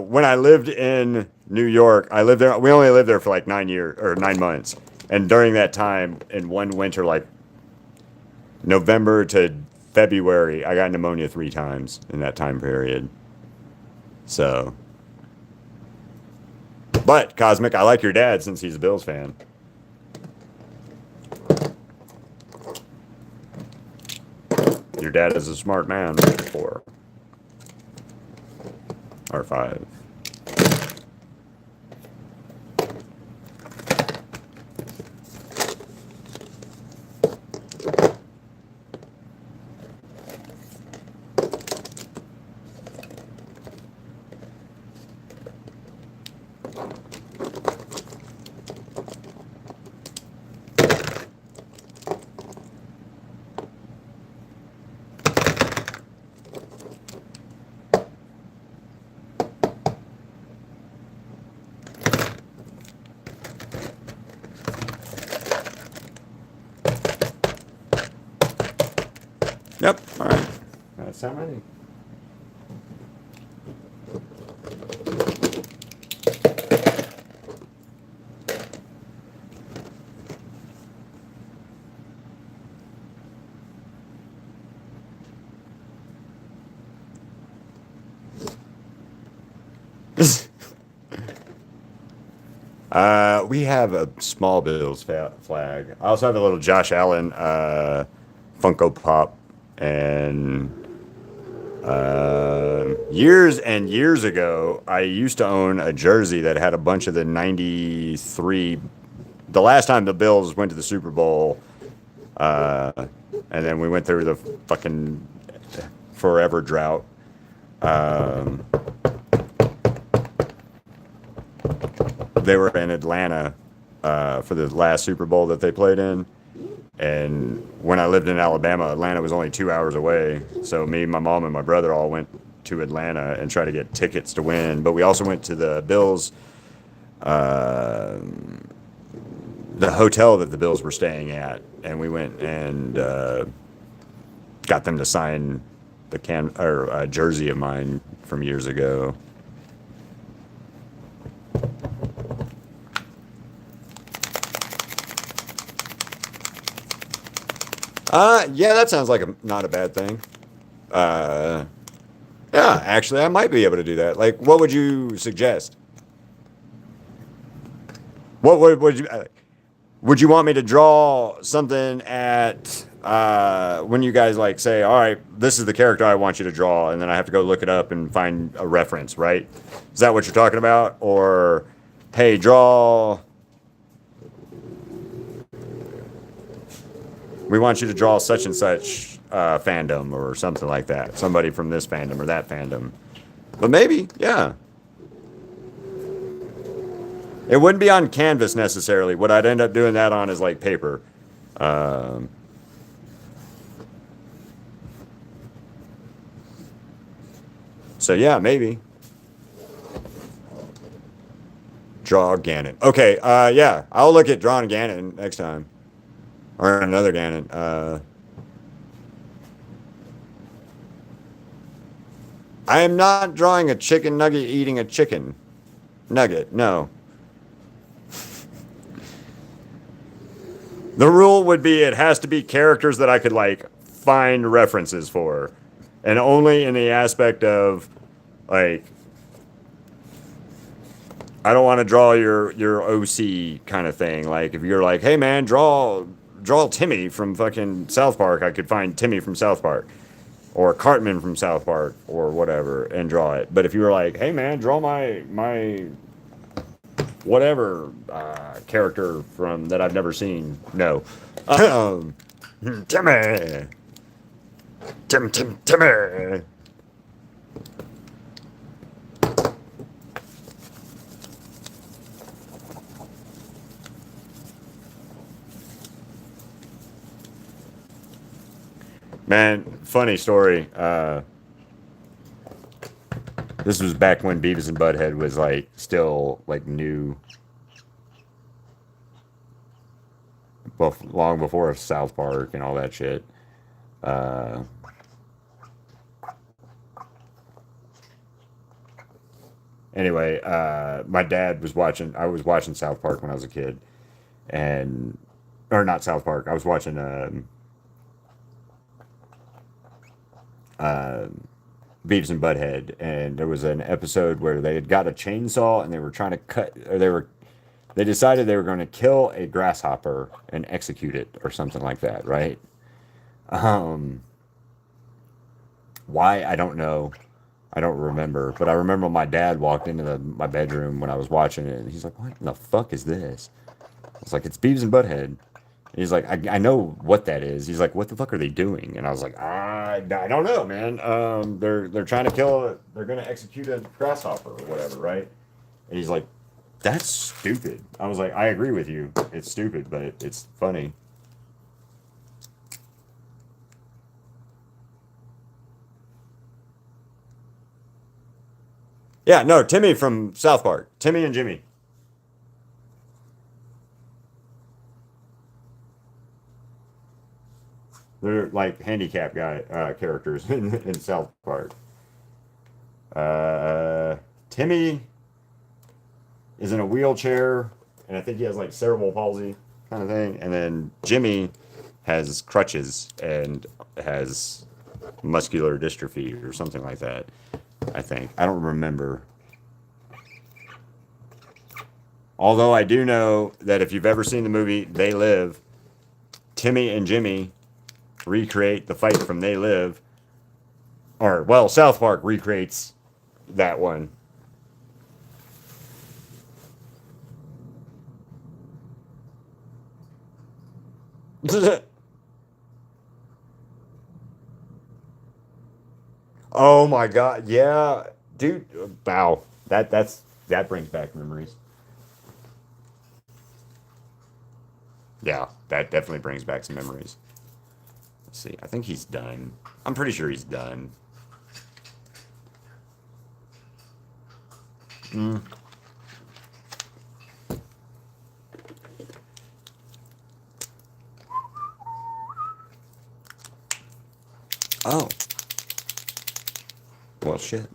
when I lived in New York, I lived there. We only lived there for like 9 years or 9 months. And during that time, in one winter, like November to February, I got pneumonia 3 times in that time period. So. But, Cosmic, I like your dad since he's a Bills fan. Your dad is a smart man. 4. Or 5. Yep, alright. That's how many. We have a small Bills flag. I also have a little Josh Allen Funko Pop. And years and years ago, I used to own a jersey that had a bunch of the 93. The last time the Bills went to the Super Bowl, and then we went through the fucking forever drought. They were in Atlanta for the last Super Bowl that they played in. And when I lived in Alabama, Atlanta was only 2 hours away. So me, my mom, and my brother all went to Atlanta and tried to get tickets to win. But we also went to the Bills, the hotel that the Bills were staying at. And we went and got them to sign the jersey of mine from years ago. Yeah, that sounds like not a bad thing. Uh, yeah, actually, I might be able to do that. Like, what would you suggest? What would you would you want me to draw something at when you guys like say, all right, this is the character I want you to draw, and then I have to go look it up and find a reference, right? Is that what you're talking about? Or, hey, draw. We want you to draw such and such fandom or something like that. Somebody from this fandom or that fandom. But maybe, yeah. It wouldn't be on canvas necessarily. What I'd end up doing that on is like paper. Um, so yeah, maybe. Draw Ganon. Okay, yeah. I'll look at drawing Ganon next time. Or another Ganon. I am not drawing a chicken nugget eating a chicken nugget. No. The rule would be it has to be characters that I could like find references for. And only in the aspect of like I don't want to draw your OC kind of thing. Like if you're like, "Hey man, draw Timmy from fucking South Park." I could find Timmy from South Park or Cartman from South Park or whatever and draw it. But if you were like, "Hey man, draw my whatever character from that I've never seen." No. Timmy. Timmy. Man, funny story. This was back when Beavis and Butthead was like still like new, long before South Park and all that shit. Uh, anyway, my dad was watching. I was watching South Park when I was a kid, and or not South Park. I was watching uh, Beavis and Butthead, and there was an episode where they had got a chainsaw and they were trying to cut, or they decided they were going to kill a grasshopper and execute it or something like that, right? Um, why I don't know. I don't remember, but I remember my dad walked into my bedroom when I was watching it, and he's like, "What in the fuck is this?" I was like, "It's Beavis and Butthead." And he's like, I know what that is. He's like, "What the fuck are they doing?" And I was like, I don't know, man. They're trying to they're gonna execute a grasshopper or whatever, right?" And he's like, "That's stupid." I was like, "I agree with you. It's stupid, but it's funny." Yeah, no, Timmy from South Park. Timmy and Jimmy. They're like handicap guy characters in South Park. Uh, Timmy is in a wheelchair, and I think he has like cerebral palsy kind of thing. And then Jimmy has crutches and has muscular dystrophy or something like that. I think I don't remember. Although I do know that if you've ever seen the movie They Live, Timmy and Jimmy recreate the fight from They Live, or well, South Park recreates that one. Oh my god, yeah, dude, wow, that brings back memories. Yeah, that definitely brings back some memories. Let's see, I think he's done. I'm pretty sure he's done. Mm. Oh, well, shit.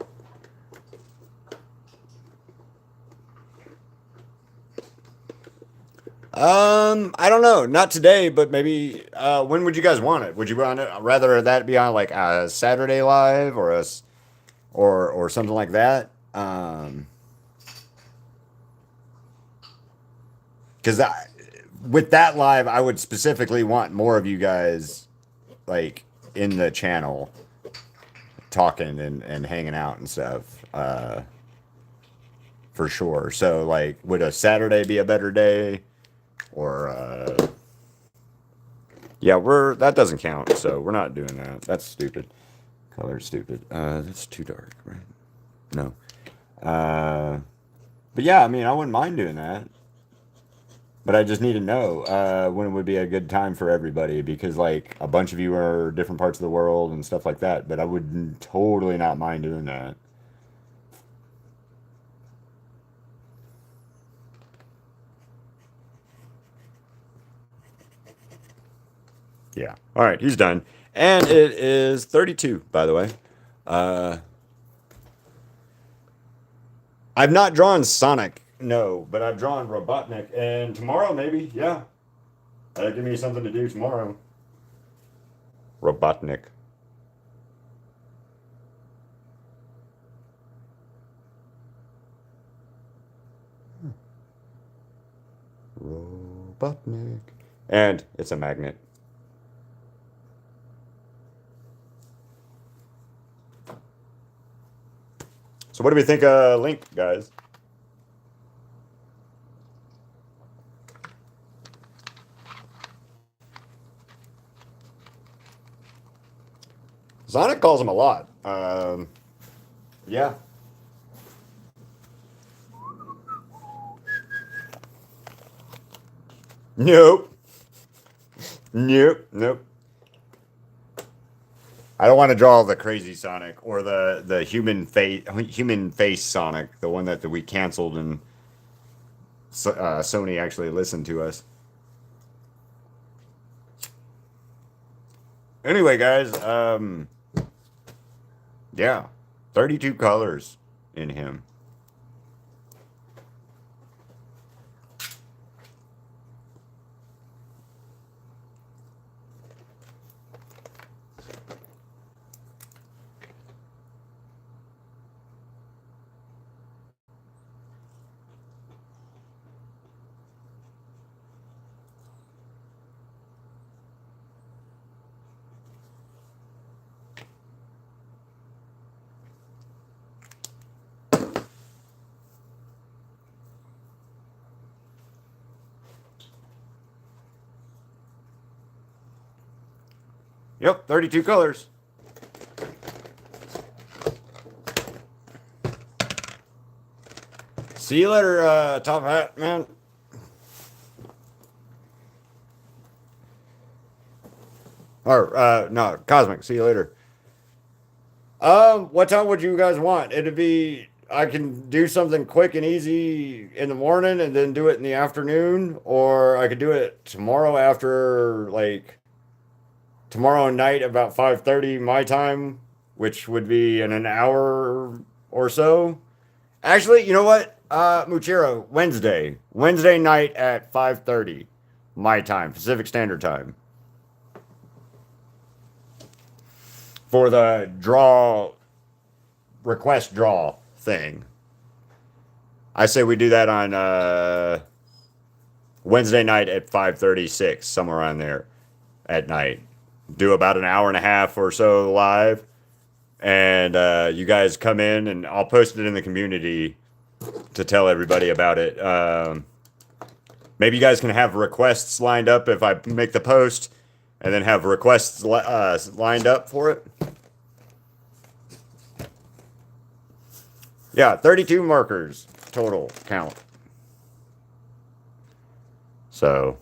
I don't know. Not today, but maybe. When would you guys want it? Would you want it rather that be on like a Saturday live or or something like that? Because with that live, I would specifically want more of you guys like in the channel talking and hanging out and stuff. For sure. So like, would a Saturday be a better day? Or yeah, we're that doesn't count, so we're not doing that. That's stupid. Color's stupid. That's too dark, right? No. Uh, but yeah, I mean, I wouldn't mind doing that. But I just need to know when it would be a good time for everybody because like a bunch of you are different parts of the world and stuff like that. But I would totally not mind doing that. Yeah. All right, he's done. And it is 32, by the way. Uh, I've not drawn Sonic, no, but I've drawn Robotnik. And tomorrow, maybe, yeah. That'll give me something to do tomorrow. Robotnik. Robotnik. And it's a magnet. So what do we think of Link, guys? Sonic calls him a lot. Yeah. Nope. Nope. Nope. I don't want to draw the crazy Sonic or the human face Sonic, the one that we canceled and Sony actually listened to us. Anyway, guys, yeah, 32 colors in him. Yep, 32 colors. See you later, Top Hat, man. Or, no, Cosmic, see you later. What time would you guys want? It'd be, I can do something quick and easy in the morning and then do it in the afternoon, or I could do it tomorrow after, like, tomorrow night about 5:30 my time, which would be in an hour or so. Actually, you know what? Muchiro, Wednesday night at 5:30 my time, Pacific Standard Time, for the request draw thing. I say we do that on Wednesday night at 5:36, somewhere around there at night. Do about an hour and a half or so live, and you guys come in, and I'll post it in the community to tell everybody about it. Maybe you guys can have requests lined up if I make the post, and then have requests lined up for it. Yeah, 32 markers total count. So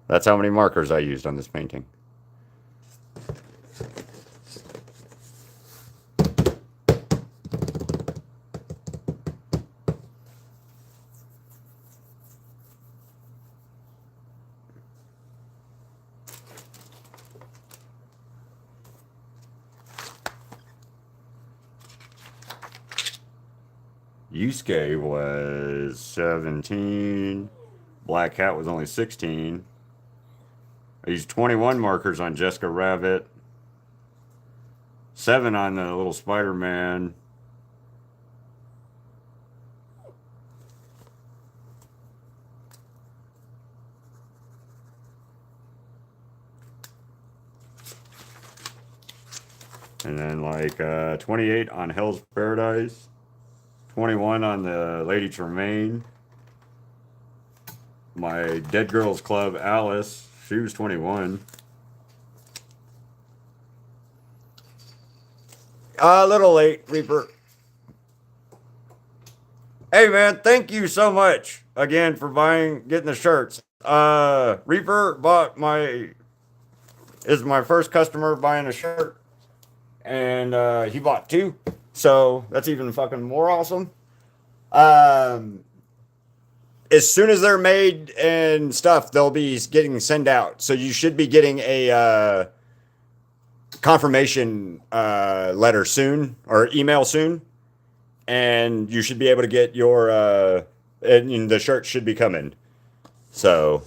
that's how many markers I used on this painting. Yusuke was 17. Black Cat was only 16. I used 21 markers on Jessica Rabbit. 7 on the little Spider-Man. And then like 28 on Hell's Paradise. 21 on the Lady Tremaine. My Dead Girls Club, Alice. She was 21. A little late, Reaper. Hey man, thank you so much again for getting the shirts. Reaper is my first customer buying a shirt, and he bought 2, so that's even fucking more awesome. Um, as soon as they're made and stuff, they'll be getting sent out. So you should be getting a confirmation letter soon or email soon, and you should be able to get your and the shirt should be coming. So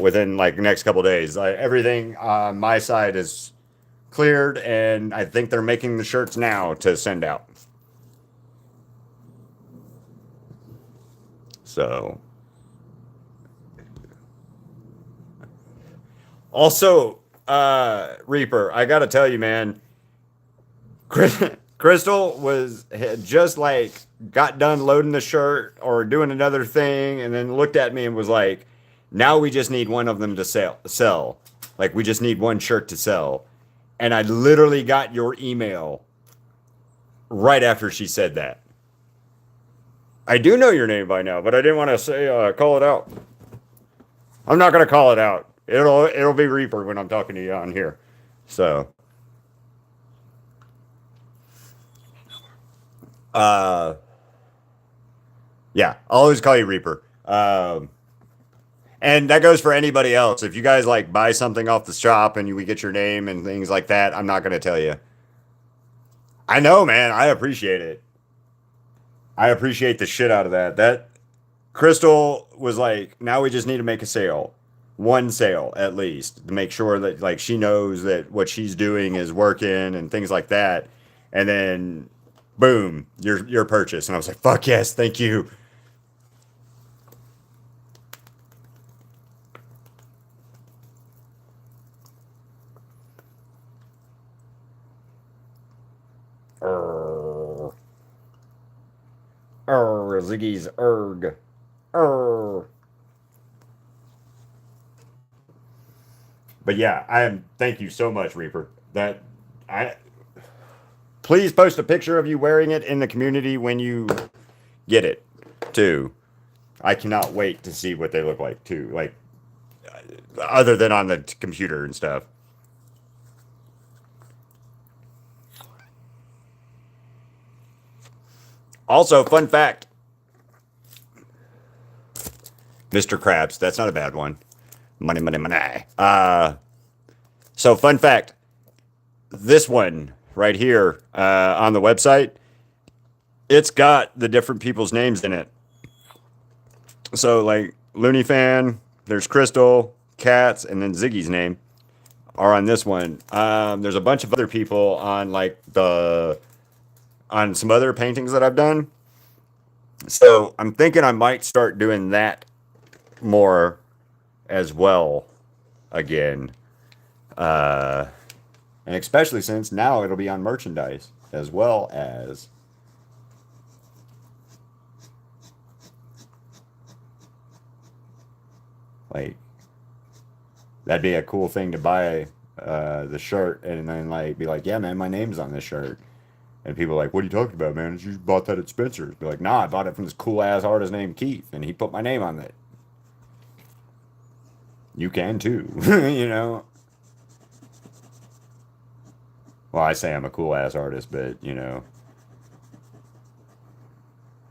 within like the next couple days, everything on my side is cleared, and I think they're making the shirts now to send out. So also, Reaper, I gotta tell you, man, Crystal had just like got done loading the shirt or doing another thing, and then looked at me and was like, "Now we just need one of them to sell. Like we just need one shirt to sell." And I literally got your email right after she said that. I do know your name by now, but I didn't want to say call it out. I'm not gonna call it out. It'll be Reaper when I'm talking to you on here. So uh yeah, I'll always call you Reaper. And that goes for anybody else. If you guys like buy something off the shop and we get your name and things like that, I'm not gonna tell you. I know, man. I appreciate it. I appreciate the shit out of that. That Crystal was like, now we just need to make a sale. One sale at least to make sure that like she knows that what she's doing is working and things like that. And then boom, your purchase. And I was like, fuck yes, thank you. Err, Ziggy's erg. Err. But yeah, thank you so much, Reaper. That I please post a picture of you wearing it in the community when you get it too. I cannot wait to see what they look like too. Like other than on the computer and stuff. Also, fun fact, Mr. Krabs. That's not a bad one. Money, money, money. So fun fact, this one right here on the website, it's got the different people's names in it. So like Looney Fan, there's Crystal, Cats, and then Ziggy's name are on this one. There's a bunch of other people on like on some other paintings that I've done. So I'm thinking I might start doing that more as well again. And especially since now it'll be on merchandise as well as like that'd be a cool thing to buy the shirt and then like be like, yeah, man, my name's on this shirt. And people are like, what are you talking about, man? You bought that at Spencer's. Be like, nah, I bought it from this cool ass artist named Keith, and he put my name on it. You can too, you know. Well, I say I'm a cool ass artist, but you know,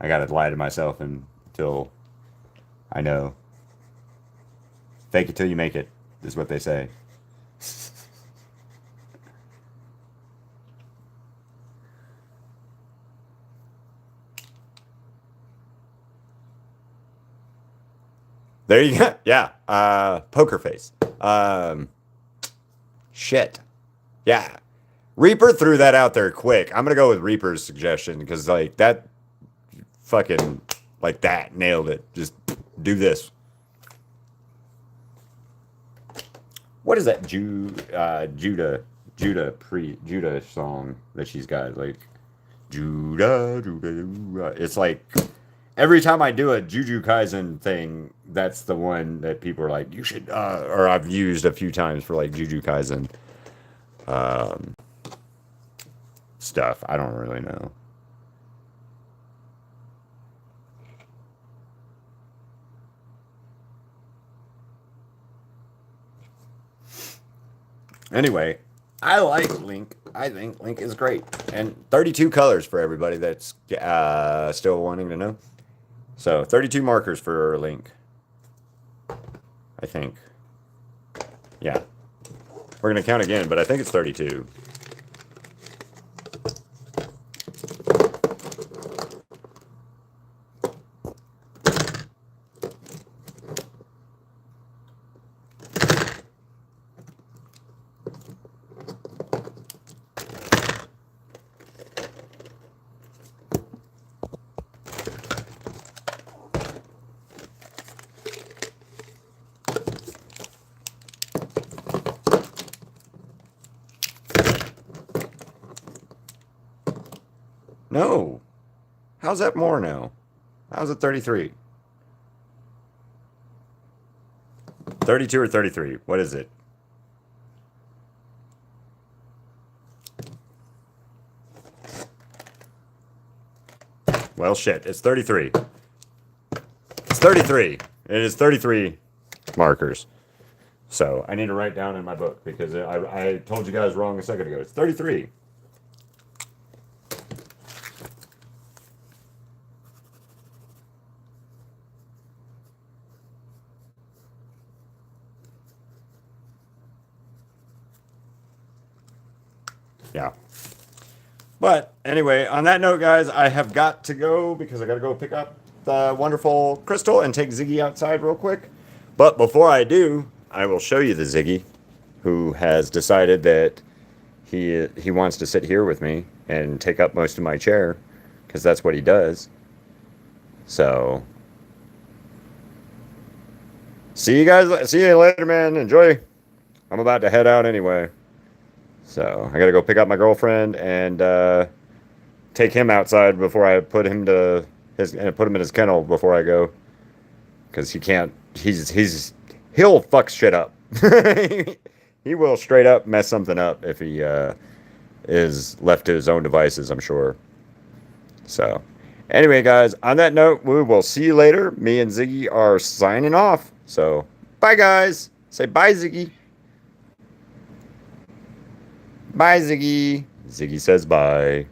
I gotta lie to myself until I know. Fake it till you make it, is what they say. There you go. Yeah. Poker face. Shit. Yeah. Reaper threw that out there quick. I'm gonna go with Reaper's suggestion because like that fucking like that nailed it. Just do this. What is that Judah song that she's got? Like Judah. It's like every time I do a Juju Kaisen thing, that's the one that people are like, you should or I've used a few times for like Juju Kaisen stuff. I don't really know. Anyway, I like Link. I think Link is great. And 32 colors for everybody that's still wanting to know. So 32 markers for Link. I think. Yeah. We're going to count again, but I think it's 32. No. How's that more now? How's it 33? 32 or 33? What is it? Well, shit. It's 33. It's 33. It is 33 markers. So I need to write down in my book because I told you guys wrong a second ago. It's 33. Yeah. But anyway, on that note, guys, I have got to go because I got to go pick up the wonderful Crystal and take Ziggy outside real quick. But before I do, I will show you the Ziggy who has decided that he wants to sit here with me and take up most of my chair because that's what he does. So see you guys. See you later, man. Enjoy. I'm about to head out anyway. So I got to go pick up my girlfriend and take him outside before I put him in his kennel before I go, because he can't. He'll fuck shit up. He will straight up mess something up if he is left to his own devices, I'm sure. So anyway, guys, on that note, we will see you later. Me and Ziggy are signing off. So bye, guys. Say bye, Ziggy. Bye, Ziggy. Ziggy says bye.